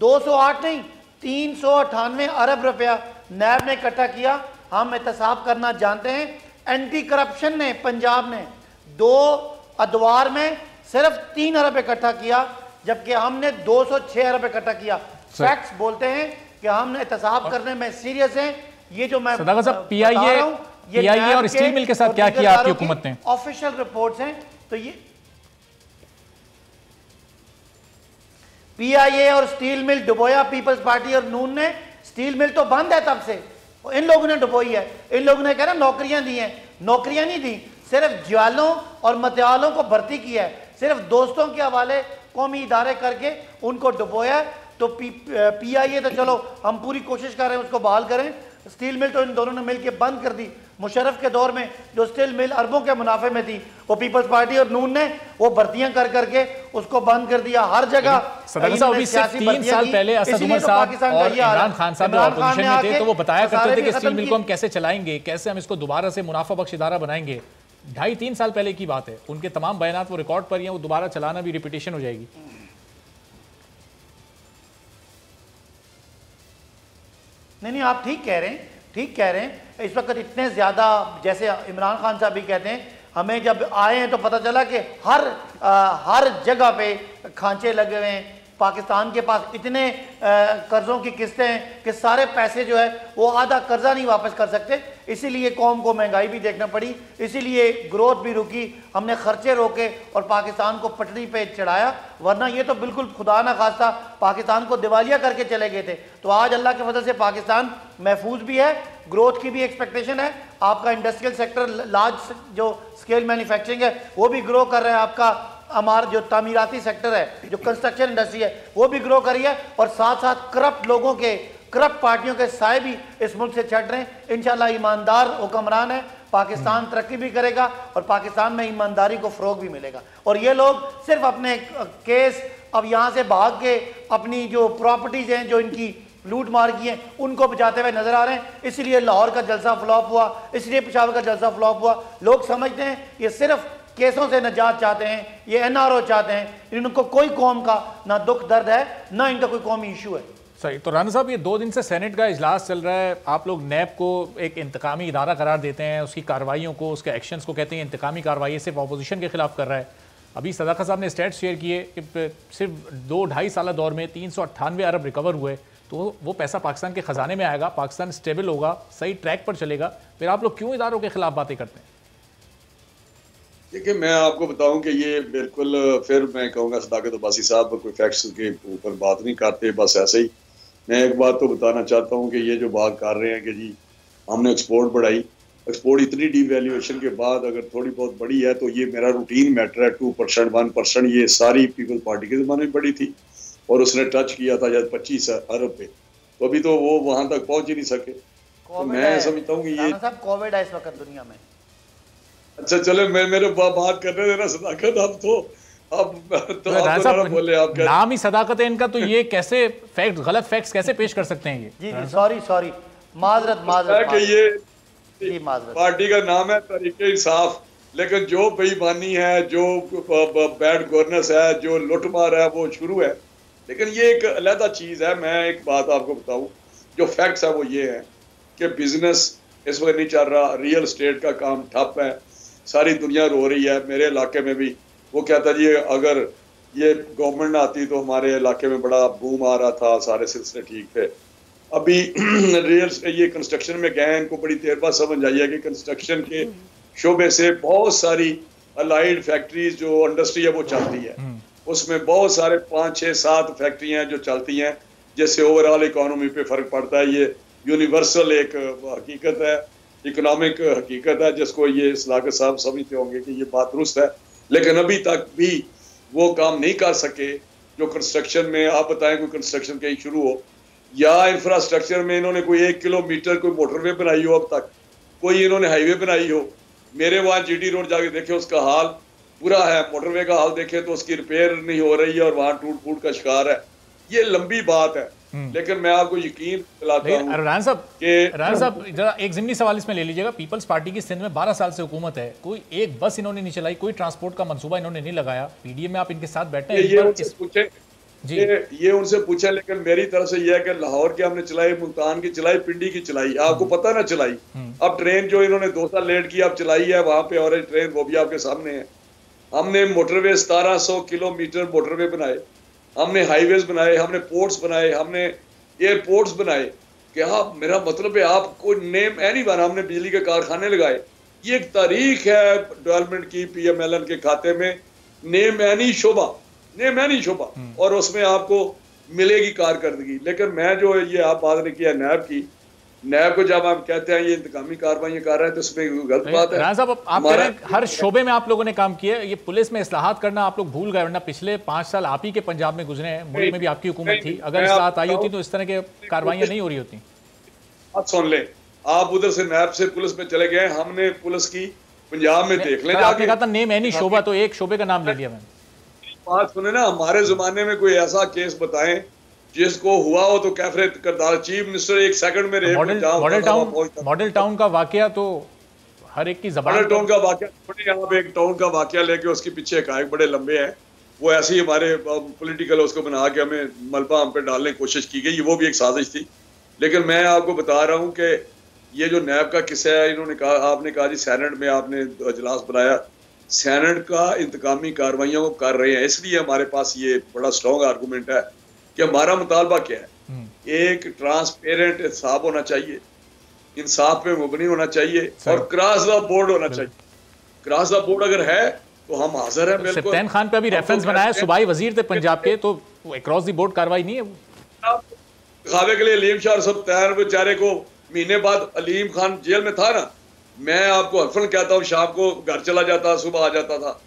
208 नहीं, 398 अरब रुपया नैब ने इकट्ठा किया। हम एहतसाब करना जानते हैं। एंटी करप्शन ने पंजाब ने 2 अदवार में सिर्फ 3 अरब इकट्ठा किया, जबकि हमने 206 अरब इकट्ठा किया। फैक्ट्स बोलते हैं कि हमने एहतसाब करने में सीरियस हैं। ये जो मैं सदाकत साहब पीआईए और स्टील मिल के साथ क्या किया आपकी हुकूमत ने? ऑफिशियल रिपोर्ट्स हैं। तो ये पीआईए और स्टील मिल डुबोया पीपल्स पार्टी और नून ने। स्टील मिल तो बंद है तब से, इन लोगों ने डुबोई है। इन लोगों ने कह रहा नौकरियां दी हैं, नौकरियां नहीं दी, सिर्फ जालों और मतियालों को भर्ती किया है, सिर्फ दोस्तों के हवाले कौमी इदारे करके उनको डुबोया। तो पीआईए तो चलो हम पूरी कोशिश कर रहे हैं उसको बहाल करें। स्टील मिल तो इन दोनों ने मिलकर बंद कर दी। मुशर्रफ के दौर में जो स्टील मिल अरबों के मुनाफे में थी, वो पीपल्स पार्टी और नून ने वो भर्तियां कर करके उसको बंद कर दिया। हर जगह 3 साल पहले असद उमर साहब और इमरान खान साहब जो ऑपोजिशन में थे तो वो बताया करते थे कि स्टील मिल को हम कैसे चलाएंगे, कैसे हम इसको दोबारा से मुनाफा बख्श इदारा बनाएंगे। 2.5-3 साल पहले की बात है। उनके तमाम बयान वो रिकॉर्ड पर ही हैं, वो दोबारा चलाना भी रिपीटेशन हो जाएगी। नहीं, आप ठीक कह रहे हैं। इस वक्त इतने ज़्यादा, जैसे इमरान खान साहब भी कहते हैं, हमें जब आए हैं तो पता चला कि हर जगह पे खांचे लगे हुए हैं। पाकिस्तान के पास इतने कर्ज़ों की किस्तें हैं कि सारे पैसे जो है वो आधा कर्जा नहीं वापस कर सकते। इसीलिए कौम को महंगाई भी देखना पड़ी, इसीलिए ग्रोथ भी रुकी, हमने खर्चे रोके और पाकिस्तान को पटरी पे चढ़ाया। वरना ये तो बिल्कुल खुदा ना खास्ता पाकिस्तान को दिवालिया करके चले गए थे। तो आज अल्लाह के फजल से पाकिस्तान महफूज भी है, ग्रोथ की भी एक्सपेक्टेशन है। आपका इंडस्ट्रियल सेक्टर, लार्ज जो स्केल मैन्युफैक्चरिंग है वो भी ग्रो कर रहा है। आपका हमारा जो तामीराती सेक्टर है, जो कंस्ट्रक्शन इंडस्ट्री है, वो भी ग्रो करी है। और साथ साथ करप्ट लोगों के, करप्ट पार्टियों के साए भी इस मुल्क से छट रहे हैं। इंशाल्लाह ईमानदार हुक्मरान है, पाकिस्तान तरक्की भी करेगा और पाकिस्तान में ईमानदारी को फ़रोग भी मिलेगा। और ये लोग सिर्फ अपने केस अब यहाँ से भाग के अपनी जो प्रॉपर्टीज़ हैं जो इनकी लूट मार की हैं उनको बचाते हुए नजर आ रहे हैं। इसलिए लाहौर का जलसा फ्लॉप हुआ, इसलिए पेशावर का जलसा फ्लॉप हुआ। लोग समझते हैं ये सिर्फ केसों से नजात चाहते हैं, ये एनआरओ चाहते हैं। इनको कोई कौम का ना दुख दर्द है, ना इनका कोई कौमी इशू है। सही। तो राना साहब, ये 2 दिन से सेनेट का इजलास चल रहा है। आप लोग नैब को एक इंतकामी इदारा करार देते हैं, उसकी कार्रवाइयों को, उसके एक्शंस को कहते हैं इंतकामी कार्रवाई, सिर्फ अपोजिशन के खिलाफ कर रहा है। अभी सदाकत साहब ने स्टैट्स शेयर किए कि सिर्फ 2-2.5 साल दौर में 398 अरब रिकवर हुए। तो वो पैसा पाकिस्तान के खजाने में आएगा, पाकिस्तान स्टेबल होगा, सही ट्रैक पर चलेगा। फिर आप लोग क्यों इदारों के खिलाफ बातें करते हैं? देखिए, मैं आपको बताऊं कि ये बिल्कुल, फिर मैं कहूँगा सदाकत अब्बासी साहब कोई फैक्ट्स के ऊपर बात नहीं करते, बस ऐसे ही। मैं एक बात तो बताना चाहता हूँ कि ये जो बात कर रहे हैं कि जी हमने एक्सपोर्ट बढ़ाई, एक्सपोर्ट इतनी डिवैल्यूएशन के बाद अगर थोड़ी बहुत बढ़ी है तो ये मेरा रूटीन मैटर है। 2%, 1% ये सारी पीपल्स पार्टी के ज़माने में बढ़ी थी और उसने टच किया था जब 25 अरब पे, तो अभी तो वो वहाँ तक पहुँच ही नहीं सके। तो मैं समझता हूँ कि ये कोविड है इस वक्त दुनिया में। अच्छा चले, मैं मेरे बात करने देना सदाकत। अब तो बोले आप नाम ही सदाकत है इनका, तो ये कैसे फैक्ट, गलत फैक्ट्स कैसे पेश कर सकते हैं? ये जी सॉरी माजरत कि ये पार्टी का नाम है तहरीके इंसाफ, लेकिन जो बेईमानी है, जो बैड गवर्नेंस है, जो लुटमार है वो शुरू है। लेकिन ये एक अलग चीज़ है। मैं एक बात आपको बताऊं, जो फैक्ट्स है वो ये है कि बिजनेस इस वक्त नहीं चल रहा, रियल स्टेट का काम ठप है, सारी दुनिया रो रही है। मेरे इलाके में भी वो कहता जी अगर ये गवर्नमेंट ना आती तो हमारे इलाके में बड़ा बूम आ रहा था, सारे सिलसिले ठीक थे। अभी रियल ये कंस्ट्रक्शन में गए, इनको बड़ी देर बाद समझ आई है कि कंस्ट्रक्शन के शोबे से बहुत सारी अलाइड फैक्ट्रीज जो इंडस्ट्री है वो चलती है, उसमें बहुत सारे 5, 6, 7 फैक्ट्रियां जो चलती हैं, जैसे ओवरऑल इकोनॉमी पे फर्क पड़ता है। ये यूनिवर्सल एक हकीकत है, इकोनॉमिक हकीकत है, जिसको ये सलाहत साहब समझते होंगे कि ये बात दुरुस्त है, लेकिन अभी तक भी वो काम नहीं कर सके जो कंस्ट्रक्शन में। आप बताएं कोई कंस्ट्रक्शन कहीं शुरू हो या इंफ्रास्ट्रक्चर में इन्होंने कोई 1 किलोमीटर कोई मोटरवे बनाई हो, अब तक कोई इन्होंने हाईवे बनाई हो। मेरे वहाँ जीटी रोड जाके देखे, उसका हाल बुरा है। मोटरवे का हाल देखे तो उसकी रिपेयर नहीं हो रही है और वहाँ टूट फूट का शिकार है। ये लंबी बात है, लेकिन मैं आपको यकीन दिलाता हूँ। राना साहब जरा एक ज़िमनी सवाल इसमें ले लीजिएगा। पीपल्स पार्टी की सिंध में 12 साल से हुकूमत है, कोई एक बस इन्होंने नहीं चलाई, कोई ट्रांसपोर्ट का मंसूबा इन्होंने नहीं लगाया। पीडीएम में आप इनके साथ बैठे हैं, ये उनसे पूछे, लेकिन मेरी तरफ से यह है कि लाहौर की हमने चलाई, मुल्तान की चलाई, पिंडी की चलाई, आपको पता ना चलाई। अब ट्रेन जो इन्होंने 2 साल लेट की अब चलाई है, वहां पे ऑरेंज ट्रेन वो भी आपके सामने है। हमने मोटरवे 1700 किलोमीटर मोटरवे बनाए, हमने हाईवेज बनाए, हमने पोर्ट्स बनाए, हमने एयरपोर्ट्स बनाए। क्या मेरा मतलब है, आपको नेम है नहीं बना, हमने बिजली के कारखाने लगाए। ये एक तारीख है डेवलपमेंट की PMLN के खाते में, नेम है नहीं शोभा, नेम है नहीं शोभा, और उसमें आपको मिलेगी कारकर्दगी। लेकिन मैं जो ये आप बात ने किया नैब की, नैब को जब आप कहते हैं ये इंतकामी कार्रवाई कर रहे हैं तो इसमें गलत बात है। राना साहब आप कह रहे हैं हर शोबे में आप लोगों ने काम किया, ये पुलिस में इस्लाहात करना आप लोग भूल गए, वरना पिछले 5 साल आप ही के पंजाब में गुजरे हैं, मुल्क में भी आपकी हुकूमत थी। अगर इस्लाहात आई होती तो इस तरह के कार्रवाइयां नहीं हो रही होती। आप सुन लें, आप उधर से नैब से पुलिस में चले गए, हमने पुलिस की पंजाब में देख लें। आपने कहा था नेम है नहीं शोभा, तो एक शोबे का नाम ले लिया मैंने। बात सुने ना, हमारे जमाने में कोई ऐसा केस बताएं जिसको हुआ हो तो कैफरे करदार चीफ मिनिस्टर 1 सेकंड में मॉडल टाउन का वाकया तो हर एक की ज़बान। मॉडल टाउन का वाकया, आप एक टाउन का वाकया लेके उसके पीछे हकायक बड़े लंबे हैं, वो ऐसे ही हमारे पॉलिटिकल उसको बना के हमें मलबा हम पे डालने की कोशिश की गई, वो भी एक साजिश थी। लेकिन मैं आपको बता रहा हूँ कि ये जो नैब का किस्सा है, इन्होंने कहा, आपने कहा जी सेनेट में आपने इजलास बनाया, सेनेट का इंतकामी कार्रवाइयों को कर रहे हैं, इसलिए हमारे पास ये बड़ा स्ट्रॉन्ग आर्गूमेंट है कि हमारा मुतालबा क्या है। एक ट्रांसपेरेंट इंसाफ होना चाहिए, इंसाफ पे मुबनी होना चाहिए और क्रॉस द बोर्ड होना चाहिए। क्रॉस द बोर्ड अगर है तो हम हाजिर हैं। बिल्कुल सप्तान खान पे अभी रेफरेंस बनाया, सूबाई वजीर थे पंजाब के, तो क्रॉस द बोर्ड कार्रवाई नहीं है। दिखावे के लिए अलीम शाह और सप्तान बेचारे को महीने बाद अलीम खान जेल में था ना, मैं आपको हरफन कहता हूँ, शाम को घर चला जाता, सुबह आ जाता था।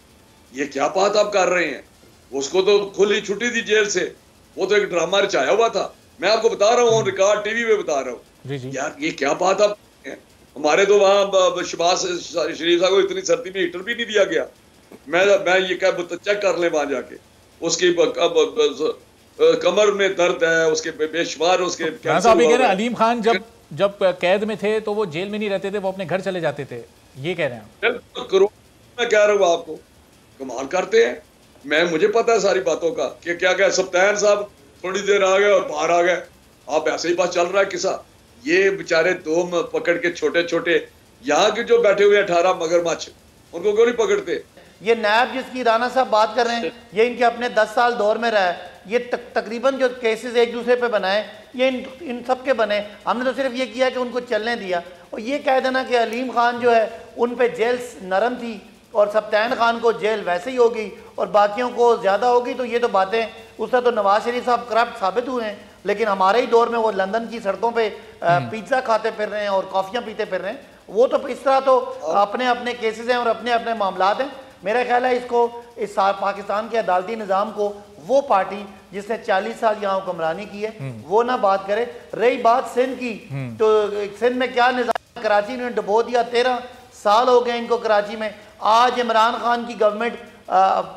ये क्या बात आप कर रहे हैं? उसको तो खुली छुट्टी थी जेल से, वो तो एक ड्रामा रचाया हुआ था। मैं आपको बता रहा हूँ, रिकॉर्ड टीवी पे बता रहा हूँ। यार ये क्या बात आप, हमारे तो वहाँ शहबाज शरीफ साहब को इतनी सर्दी में हीटर भी नहीं दिया गया। मैं ये क्या चेक कर ले वहां जाके, उसकी कमर में दर्द है, उसके बेशुमार उसके अलीम खान जब कैद में थे तो वो जेल में नहीं रहते थे, वो अपने घर चले जाते थे, ये कह रहे हैं। मैं कह रहा हूँ आपको, कमाल करते हैं। मुझे पता है सारी बातों का कि क्या क्या सप्तान साहब थोड़ी देर आ गए और बाहर आ गए, आप ऐसे ही बस चल रहा है किस्सा। ये बेचारे 2 पकड़ के छोटे छोटे यहाँ के जो बैठे हुए 18 मगरमच्छ, उनको क्यों नहीं पकड़ते? ये नैब जिसकी राना साहब बात कर रहे हैं, ये इनके अपने 10 साल दौर में रहा है। ये तकरीबन जो केसेस एक दूसरे पे बनाए, ये इन सब के बने। हमने तो सिर्फ ये किया कि उनको चलने दिया। और ये कह देना कि अलीम खान जो है उन पे जेल नरम थी और सप्तान खान को जेल वैसे ही होगी और बाकियों को ज़्यादा होगी, तो ये तो बातें, उससे तो नवाज शरीफ साहब करप्ट साबित हुए हैं, लेकिन हमारे ही दौर में वो लंदन की सड़कों पे पिज्ज़ा खाते फिर रहे हैं और कॉफ़ियाँ पीते फिर रहे हैं। वो तो इस तरह तो अपने अपने केसेस हैं और अपने अपने मामलात हैं। मेरा ख्याल है इसको, इस पाकिस्तान के अदालती निज़ाम को वो पार्टी जिसने 40 साल यहाँ हुक्मरानी की है वो ना बात करे। रही बात सिंध की, तो सिंध में क्या निज़ाम, कराची ने डुबो दिया, 13 साल हो गए इनको कराची में। आज इमरान खान की गवर्नमेंट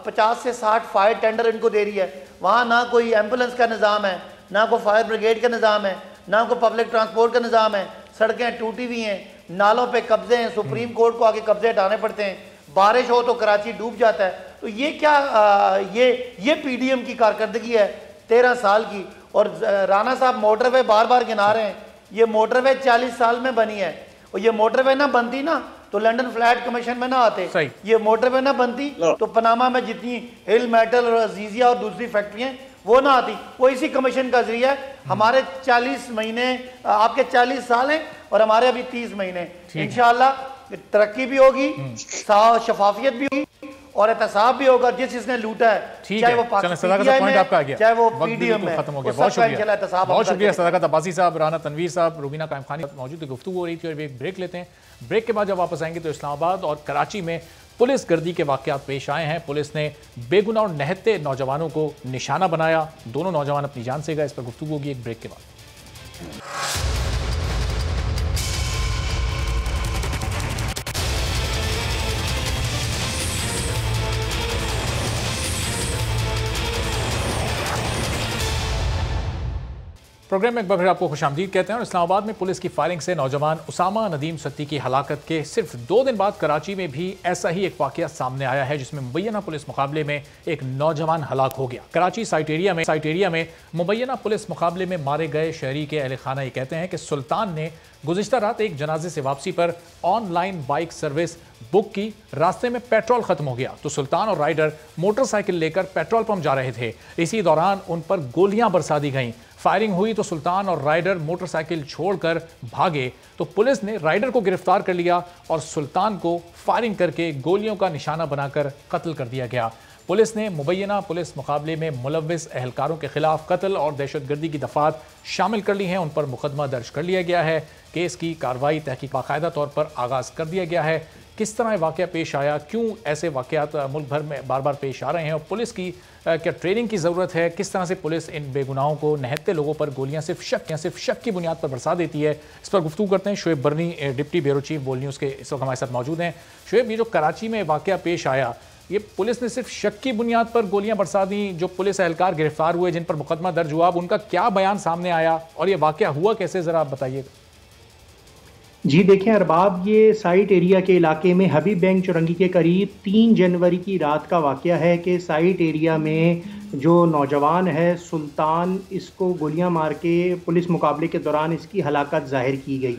50 से 60 फायर टेंडर इनको दे रही है। वहाँ ना कोई एम्बुलेंस का निज़ाम है, ना कोई फायर ब्रिगेड का निज़ाम है, ना कोई पब्लिक ट्रांसपोर्ट का निज़ाम है। सड़कें टूटी हुई हैं, नालों पे कब्जे हैं, सुप्रीम कोर्ट को आके कब्जे हटाने पड़ते हैं, बारिश हो तो कराची डूब जाता है। तो ये क्या ये पीडीएम की कारकर्दगी है 13 साल की। और राना साहब मोटरवे बार बार गिना रहे हैं, ये मोटरवे 40 साल में बनी है, और ये मोटरवे ना बनती ना तो लंदन फ्लैट कमीशन में ना आते, सही। ये मोटर पे ना बनती, तो पनामा में जितनी हिल मेटल और अजीजिया और दूसरी फैक्ट्रियां वो ना आती। वो इसी कमीशन का जरिया है। हमारे 40 महीने, आपके 40 साल हैं और हमारे अभी 30 महीने। इंशाअल्लाह तरक्की भी होगी, शफाफियत भी होगी और एहतसाब भी होगा। जिस जिसने लूटा है, चाहे वो सदाकत पॉइंट आपका आ गया, चाहे वो पीडीएम में, खत्म हो गया। बहुत शुक्रिया, बहुत शुक्रिया सदाकत अब्बासी साहब, राना तनवीर साहब, रुबीना कायम खानी मौजूद गुफ्तगू हो रही थी और एक ब्रेक लेते हैं। ब्रेक के बाद जब वापस आएंगे तो इस्लामाबाद और कराची में पुलिस गर्दी के वाकयात पेश आए हैं। पुलिस ने बेगुनाह और निहत्ते नौजवानों को निशाना बनाया, दोनों नौजवान अपनी जान से गए। इस पर गुफ्तगू होगी एक ब्रेक के बाद। प्रोग्राम में एक बार फिर आपको खुशामदीद कहते हैं और इस्लामाबाद में पुलिस की फायरिंग से नौजवान उसामा नदीम सत्ती की हलाकत के सिर्फ 2 दिन बाद कराची में भी ऐसा ही एक वाकया सामने आया है, जिसमें मुबैना पुलिस मुकाबले में एक नौजवान हलाक हो गया। कराची साइट एरिया में मुबैना पुलिस मुकाबले में मारे गए शहरी के अहले खाना ये कहते हैं कि सुल्तान ने गुज़िश्ता रात एक जनाजे से वापसी पर ऑनलाइन बाइक सर्विस बुक की। रास्ते में पेट्रोल खत्म हो गया तो सुल्तान और राइडर मोटरसाइकिल लेकर पेट्रोल पंप जा रहे थे। इसी दौरान उन पर गोलियां बरसा दी गईं। फायरिंग हुई तो सुल्तान और राइडर मोटरसाइकिल छोड़कर भागे तो पुलिस ने राइडर को गिरफ्तार कर लिया और सुल्तान को फायरिंग करके गोलियों का निशाना बनाकर कत्ल कर दिया गया। पुलिस ने मुबैना पुलिस मुकाबले में मुलव्विस एहलकारों के खिलाफ कत्ल और दहशतगर्दी की दफात शामिल कर ली हैं। उन पर मुकदमा दर्ज कर लिया गया है। केस की कार्रवाई तहकीक बाकायदा तौर पर आगाज़ कर दिया गया है। किस तरह वाक़या पेश आया, क्यों ऐसे वाक़यात मुल्क भर में बार बार पेश आ रहे हैं और पुलिस की क्या ट्रेनिंग की ज़रूरत है, किस तरह से पुलिस इन बेगुनाहों को, निहत्ते लोगों पर गोलियां सिर्फ शक की बुनियाद पर बरसा देती है, इस पर गुफ्तगू करते हैं। शुएब बरनी, डिप्टी ब्यूरो चीफ बोल न्यूज़ के इस वक्त हमारे साथ मौजूद हैं। शुएब, ये जो कराची में वाक़या पेश आया, ये पुलिस ने सिर्फ शक की बुनियाद पर गोलियां बरसा दी, जो पुलिस एहलकार गिरफ्तार हुए जिन पर मुकदमा दर्ज हुआ, अब उनका क्या बयान सामने आया और ये वाक़या हुआ कैसे, ज़रा आप बताइएगा। जी देखें अरबाब, ये साइट एरिया के इलाके में हबीब बैंक चौरंगी के करीब 3 जनवरी की रात का वाक़या है कि साइट एरिया में जो नौजवान है सुल्तान, इसको गोलियां मार के पुलिस मुकाबले के दौरान इसकी हलाकत ज़ाहिर की गई।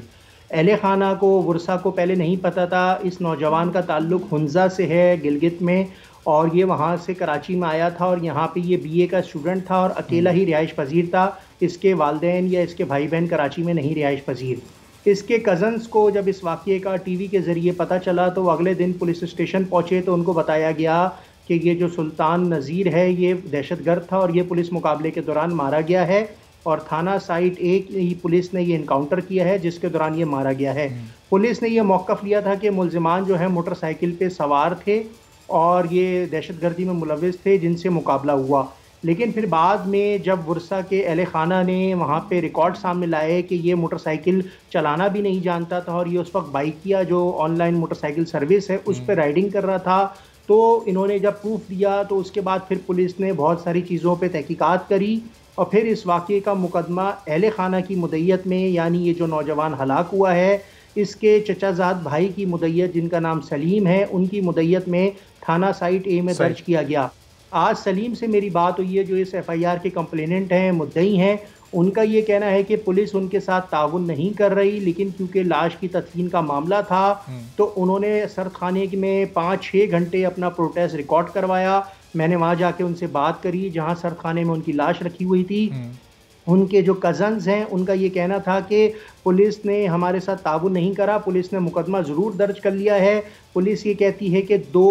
अहले खाना को, वर्सा को पहले नहीं पता था। इस नौजवान का ताल्लुक़ हुंजा से है, गिलगित में, और ये वहाँ से कराची में आया था और यहाँ पे ये BA का स्टूडेंट था और अकेला ही रिहाइश पजीर था। इसके वालिदैन या इसके भाई बहन कराची में नहीं रिहाइश पजीर। इसके कज़न्स को जब इस वाक़ये का TV के ज़रिए पता चला तो अगले दिन पुलिस स्टेशन पहुँचे तो उनको बताया गया कि ये जो सुल्तान नज़ीर है ये दहशतगर्द था और ये पुलिस मुकाबले के दौरान मारा गया है और थाना साइट 1 ही पुलिस ने ये इनकाउंटर किया है जिसके दौरान ये मारा गया है। पुलिस ने ये मौक़िफ़ लिया था कि मुल्ज़िमान जो है मोटरसाइकिल पे सवार थे और ये दहशतगर्दी में मुलव्विस थे जिनसे मुकाबला हुआ। लेकिन फिर बाद में जब वर्सा के अहले खाना ने वहाँ पे रिकॉर्ड सामने लाए कि ये मोटरसाइकिल चलाना भी नहीं जानता था और ये उस वक्त बाइकिया जो ऑनलाइन मोटरसाइकिल सर्विस है उस पर राइडिंग कर रहा था, तो इन्होंने जब प्रूफ दिया तो उसके बाद फिर पुलिस ने बहुत सारी चीज़ों पे तहकीकात करी और फिर इस वाक़ये का मुकदमा अहले खाना की मुद्दईयत में, यानी ये जो नौजवान हलाक हुआ है इसके चचाजाद भाई की मुद्दईयत जिनका नाम सलीम है, उनकी मुद्दईयत में थाना साइट A में दर्ज किया गया। आज सलीम से मेरी बात हुई है जो इस FIR के कंप्लेनेंट हैं, मुद्दई हैं। उनका ये कहना है कि पुलिस उनके साथ ताउन नहीं कर रही, लेकिन क्योंकि लाश की तदफीन का मामला था तो उन्होंने सर्द खाने में 5-6 घंटे अपना प्रोटेस्ट रिकॉर्ड करवाया। मैंने वहाँ जाके उनसे बात करी जहाँ सर्द खाने में उनकी लाश रखी हुई थी। उनके जो कज़न्स हैं उनका ये कहना था कि पुलिस ने हमारे साथ ताउन नहीं करा, पुलिस ने मुकदमा ज़रूर दर्ज कर लिया है। पुलिस ये कहती है कि 2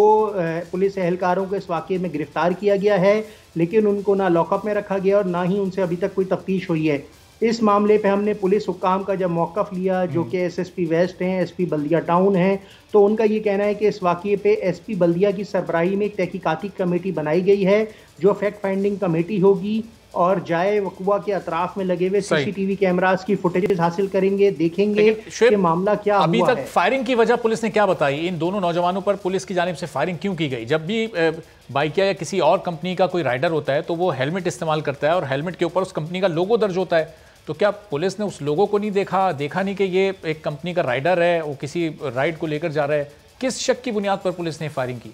पुलिस एहलकारों को इस वाक़ये में गिरफ़्तार किया गया है लेकिन उनको ना लॉकअप में रखा गया और ना ही उनसे अभी तक कोई तफ्तीश हुई है। इस मामले पे हमने पुलिस हुक्काम का जब मौक़िफ़ लिया जो कि SSP वेस्ट हैं, SP बल्दिया टाउन हैं, तो उनका ये कहना है कि इस वाक़ये पे SP बल्दिया की सरबराही में एक तहकीकाती कमेटी बनाई गई है जो फैक्ट फाइंडिंग कमेटी होगी और जाए वक़ुआ के अतराफ में लगे हुए CCTV कैमरास की फुटेजेस हासिल करेंगे, देखेंगे कि मामला क्या अभी हुआ तक है। फायरिंग की वजह पुलिस ने क्या बताई? इन दोनों नौजवानों पर पुलिस की जानिब से फायरिंग क्यों की गई? जब भी बाइकिया या किसी और कंपनी का कोई राइडर होता है तो वो हेलमेट इस्तेमाल करता है और हेलमेट के ऊपर उस कंपनी का लोगो दर्ज होता है, तो क्या पुलिस ने उस लोगो को नहीं देखा नहीं कि ये एक कंपनी का राइडर है, वो किसी राइड को लेकर जा रहा है? किस शक की बुनियाद पर पुलिस ने फायरिंग की?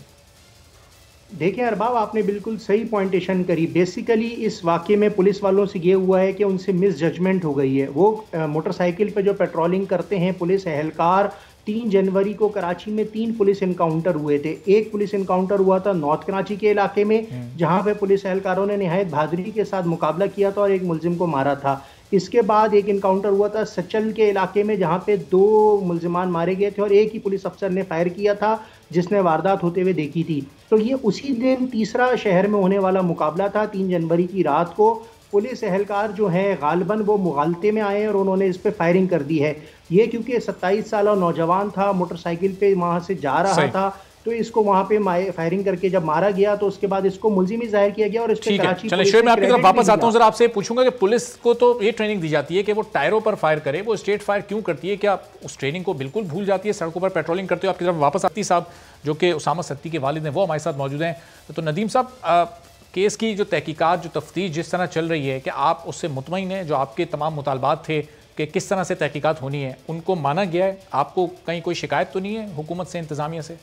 देखिए अरबाब, आपने बिल्कुल सही पॉइंटेशन करी। बेसिकली इस वाक़ये में पुलिस वालों से ये हुआ है कि उनसे मिस जजमेंट हो गई है। वो मोटरसाइकिल पे जो पेट्रोलिंग करते हैं पुलिस एहलकार 3 जनवरी को कराची में 3 पुलिस इनकाउंटर हुए थे। एक पुलिस इनकाउंटर हुआ था नॉर्थ कराची के इलाके में, जहां पे पुलिस एहलकारों ने निहायत बहादुरी के साथ मुकाबला किया था और एक मुलजिम को मारा था। इसके बाद एक इनकाउंटर हुआ था सचल के इलाके में, जहां पे 2 मुलजिमान मारे गए थे और एक ही पुलिस अफसर ने फायर किया था जिसने वारदात होते हुए देखी थी। तो ये उसी दिन तीसरा शहर में होने वाला मुकाबला था। 3 जनवरी की रात को पुलिस एहलकार जो है गालिबन वो मुगालते में आए और उन्होंने इस पे फायरिंग कर दी है। ये क्योंकि 27 साल नौजवान था, मोटरसाइकिल पे वहां से जा रहा था, तो इसको वहां पे फायरिंग करके जब मारा गया तो उसके बाद इसको मुलजिम जाहिर किया गया और इस पे कराची चलिए शोएब, मैं आपकी तरफ वापस आता हूं। जरा आपसे पूछूंगा कि पुलिस को तो ये ट्रेनिंग दी जाती है कि वो टायरों पर फायर करे, वो स्ट्रेट फायर क्यों करती है? क्या उस ट्रेनिंग को बिल्कुल भूल जाती है? सड़कों पर पेट्रोलिंग करते हो? आपकी तरफ वापस आती साहब जो कि उसामा सत्ती के वालिद हैं, वो हमारे साथ मौजूद हैं। तो नदीम साहब, केस की जो तहकीकात, जो तफ्तीश जिस तरह चल रही है, कि आप उससे मुतमईन हैं? जो आपके तमाम मुतालबात थे कि किस तरह से तहकीकात होनी है, उनको माना गया है? आपको कहीं कोई शिकायत तो नहीं है हुकूमत से, इंतजामिया से?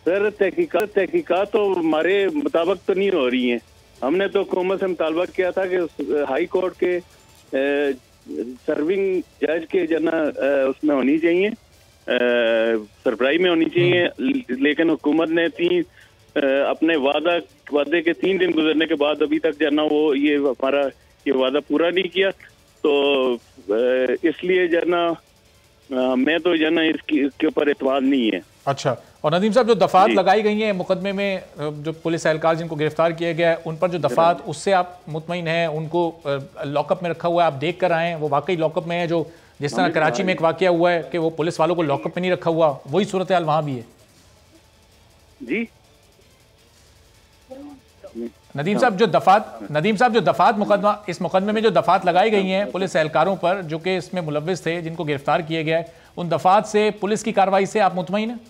सर तहकीकात तो हमारे मुताबिक तो नहीं हो रही हैं। हमने तो हुकूमत से मुतालबा किया था कि हाई कोर्ट के सर्विंग जज के जना उसमें होनी चाहिए, सरबराही में होनी चाहिए, लेकिन हुकूमत ने अपने वादे के 3 दिन गुजरने के बाद अभी तक जना वो ये हमारा ये वादा पूरा नहीं किया। तो इसलिए जना मैं तो जना इसके ऊपर एतमाद नहीं है। अच्छा, और नदीम साहब जो दफात लगाई गई हैं मुकदमे में, जो पुलिस एहलकार जिनको गिरफ्तार किया गया है, उन पर जो दफात, उससे आप मुतमईन हैं? उनको लॉकअप में रखा हुआ है, आप देख कर आए हैं वो वाकई लॉकअप में है? जो जिस तरह कराची में एक वाकया हुआ है कि वो पुलिस वालों को लॉकअप में नहीं रखा हुआ, वही सूरत हाल वहां भी है? जी नदीम साहब जो दफात मुकदमा, इस मुकदमे में जो दफात लगाई गई हैं पुलिस एहलकारों पर जो कि इसमें मुलव्विस थे, जिनको गिरफ्तार किया गया है, उन दफात से, पुलिस की कार्रवाई से आप मुतमईन हैं?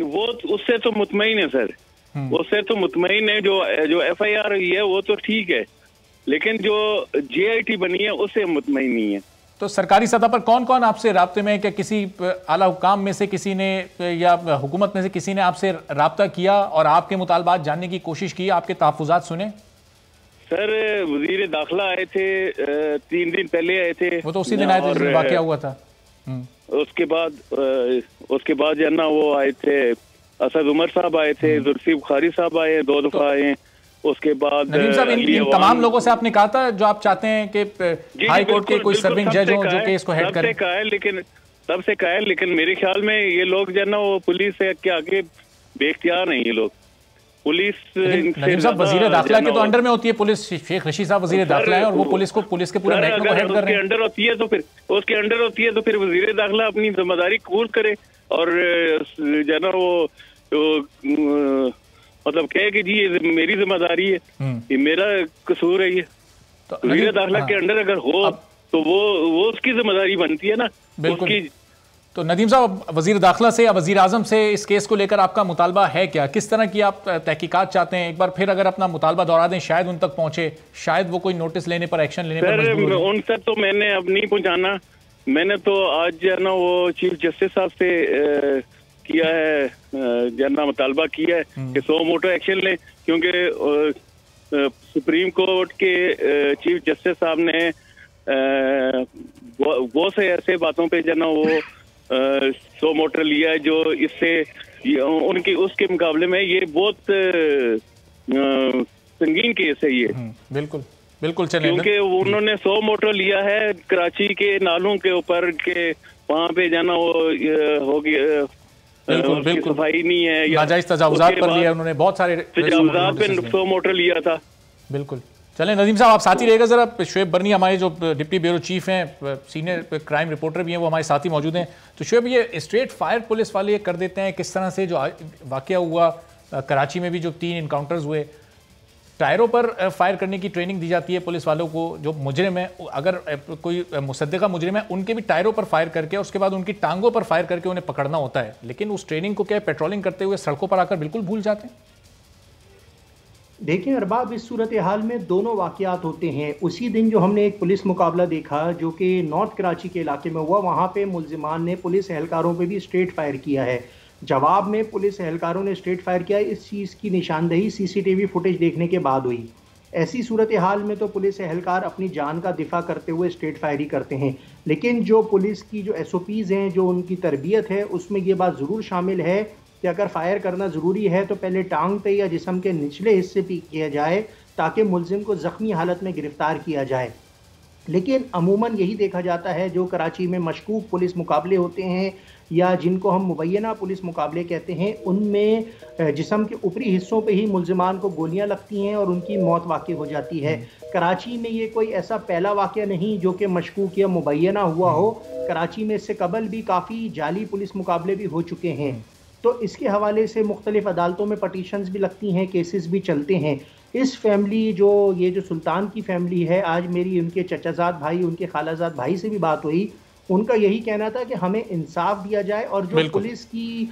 वो उससे तो मुतमईन है सर, उससे तो मुतमईन है। जो FIR हुई है वो तो ठीक है, लेकिन जो JIT बनी है उससे मुतमईन नहीं है। तो सरकारी सतह पर कौन कौन आपसे राब्ते में, क्या किसी आला हुकाम में से किसी ने या हुकूमत में से किसी ने आपसे राब्ता किया और आपके मुतालबात जानने की कोशिश की, आपके तहफ़्फ़ुज़ात सुने? सर वज़ीर दाखिला आए थे, 3 दिन पहले आए थे। वो तो उसी दिन आए थे जिस दिन वाक़या हुआ था। उसके बाद जो ना वो आए थे, असद उमर साहब आए थे, जुल्फी बुखारी साहब आए, 2 दफा आए। उसके बाद नदीम साहब इन तमाम लोगों से आपने कहा था जो आप चाहते हैं कि हाई कोर्ट के कोई सर्विंग जज हो जो केस को हेड करे? सबसे कहा है, लेकिन मेरे ख्याल में ये लोग जो ना वो पुलिस के आगे बेख्तियार नहीं। ये लोग पुलिस नदीम साहब वजीर दाखिला के तो अंडर में होती है पुलिस, शेख रशीद साहब वजीर दाखिला है और वो पुलिस के पूरे महकमे को हेड कर रहे हैं। अंडर होती है तो फिर उसके अंडर होती है तो फिर वजीर दाखिला अपनी जिम्मेदारी कबूल करे और जो ना वो मतलब कहे कि जी ये मेरी जिम्मेदारी है, ये मेरा कसूर है। ये तो वजीर दाखिला के अंडर अगर हो तो वो उसकी जिम्मेदारी बनती है ना। बिल्कुल। तो नदीम साहब वजीर दाखिला से या वजीर आजम से इस केस को लेकर आपका मुतालबा है क्या? किस तरह की आप तहकीकात चाहते हैं? एक बार फिर अगर अपना मुतालबा दोहरा दें, शायद उन तक पहुंचे, शायद वो कोई नोटिस लेने पर, एक्शन लेने पर मजबूर हो। उन तक तो मैंने अब नहीं पहुंचाना। मैंने तो आज जो है ना वो चीफ जस्टिस साहब से किया है, जो ना मुतालबा किया है कि 100 मोटर एक्शन लें, क्योंकि सुप्रीम कोर्ट के चीफ जस्टिस साहब ने वो से ऐसे बातों पे जो ना वो 100 मोटर लिया है जो इससे उनकी उसके मुकाबले में ये बहुत संगीन केस है ये। बिल्कुल बिल्कुल चले, क्योंकि उन्होंने 100 मोटर लिया है कराची के नालों के ऊपर के वहाँ पे जाना वो हो गया। बिल्कुल बिल्कुल सफाई नहीं है, नाजायज तजावुजात पर लिया उन्होंने, बहुत सारे तजावुजात पे 100 मोटर लिया था। बिल्कुल। चलें नदीम साहब आप साथ ही रहेगा जरा। शोएब बर्नी हमारे जो डिप्टी ब्यूरो चीफ हैं, सीनियर क्राइम रिपोर्टर भी हैं, वो हमारे साथ ही मौजूद हैं। तो शोएब ये स्ट्रेट फायर पुलिस वाले ये कर देते हैं, किस तरह से जो वाकया हुआ कराची में भी जो 3 इनकाउंटर्स हुए, टायरों पर फायर करने की ट्रेनिंग दी जाती है पुलिस वालों को। जो मुजरिम है, अगर कोई मुसद्दिका मुजरिम है, उनके भी टायरों पर फायर करके उसके बाद उनकी टांगों पर फायर करके उन्हें पकड़ना होता है। लेकिन उस ट्रेनिंग को क्या पेट्रोलिंग करते हुए सड़कों पर आकर बिल्कुल भूल जाते हैं? देखिए अरबाब, इस सूरत हाल में दोनों वाक़यात होते हैं। उसी दिन जो हमने एक पुलिस मुकाबला देखा जो कि नॉर्थ कराची के इलाके में हुआ, वहाँ पे मुलजिमान ने पुलिस एहलकारों पे भी स्ट्रेट फायर किया है। जवाब में पुलिस एहलकारों ने स्ट्रेट फायर किया। इस चीज़ की निशानदेही CCTV फुटेज देखने के बाद हुई। ऐसी सूरत हाल में तो पुलिस एहलकार अपनी जान का दिफा करते हुए स्ट्रेट फायरी करते हैं, लेकिन जो पुलिस की जो SOPs हैं, जो उनकी तरबियत है, उसमें ये बात ज़रूर शामिल है कि अगर फायर करना ज़रूरी है तो पहले टांग पे या जिस्म के निचले हिस्से पे किया जाए ताकि मुलजिम को ज़ख्मी हालत में गिरफ्तार किया जाए। लेकिन अमूमन यही देखा जाता है, जो कराची में मशकूक पुलिस मुकाबले होते हैं या जिनको हम मुबैना पुलिस मुकाबले कहते हैं, उनमें जिस्म के ऊपरी हिस्सों पे ही मुलजिमान को गोलियां लगती हैं और उनकी मौत वाक़ई हो जाती है। कराची में ये कोई ऐसा पहला वाक़या नहीं जो कि मशकूक या मुबैना हुआ हो। कराची में इससे कबल भी काफ़ी जाली पुलिस मुकाबले भी हो चुके हैं। तो इसके हवाले से मुख्तलिफ अदालतों में पटिशन्स भी लगती हैं, केसेस भी चलते हैं। इस फैमिली ये जो सुल्तान की फैमिली है, आज मेरी उनके चचाजाद भाई, उनके खालाजाद भाई से भी बात हुई। उनका यही कहना था कि हमें इंसाफ दिया जाए और जो पुलिस की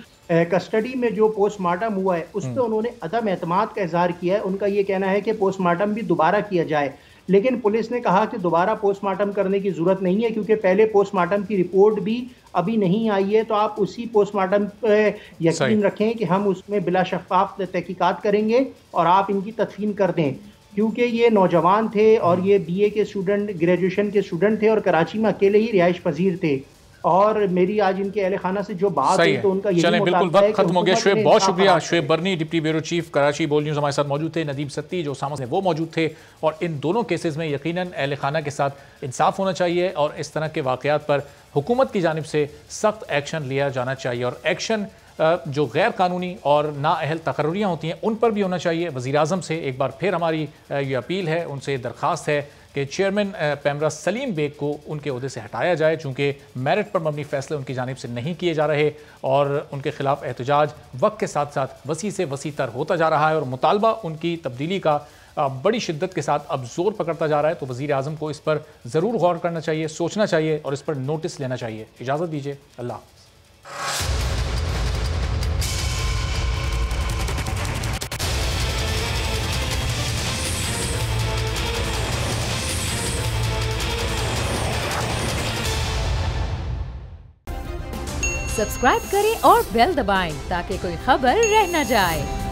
कस्टडी में जो पोस्टमार्टम हुआ है उस पर उन्होंने अदम एतमाद का इजहार किया है। उनका ये कहना है कि पोस्टमार्टम भी दोबारा किया जाए, लेकिन पुलिस ने कहा कि दोबारा पोस्टमार्टम करने की ज़रूरत नहीं है क्योंकि पहले पोस्टमार्टम की रिपोर्ट भी अभी नहीं आई है, तो आप उसी पोस्टमार्टम पर यकीन रखें कि हम उसमें बिला शफ़ाफ तहकीकात करेंगे और आप इनकी तदफीन कर दें। क्योंकि ये नौजवान थे और ये BA के स्टूडेंट, ग्रेजुएशन के स्टूडेंट थे और कराची में अकेले ही रिहाइश पजीर थे। और मेरी आज इनके अहले खाना से जो बात है तो उनका चलें, बिल्कुल वक्त खत्म हो गया। शुएब, बहुत शुक्रिया। शुएब बरनी, डिप्टी ब्यूरो चीफ, कराची बोल न्यूज़ हमारे साथ मौजूद थे। नदीम सत्ती जो सामने से वो मौजूद थे। और इन दोनों केसेस में यकीनन अहले खाना के साथ इंसाफ होना चाहिए और इस तरह के वाक़यात पर हुकूमत की जानिब से सख्त एक्शन लिया जाना चाहिए। और एक्शन जो गैर कानूनी और नाअहल तकर्रियाँ होती हैं उन पर भी होना चाहिए। वज़ीर-ए-आज़म से एक बार फिर हमारी ये अपील है, उनसे दरख्वास्त है कि चेयरमैन पैमरा सलीम बेग को उनके ओहदे से हटाया जाए, चूँकि मेरिट पर मबनी फैसले उनकी जानिब से नहीं किए जा रहे और उनके खिलाफ एहतजाज वक्त के साथ साथ वसी से वसी तर होता जा रहा है और मुतालबा उनकी तब्दीली का बड़ी शिद्दत के साथ अब जोर पकड़ता जा रहा है। तो वज़ीर-ए-आज़म को इस पर ज़रूर गौर करना चाहिए, सोचना चाहिए और इस पर नोटिस लेना चाहिए। इजाज़त दीजिए, अल्लाह हाफ़िज़। सब्सक्राइब करें और बेल दबाएं ताकि कोई खबर रह न जाए।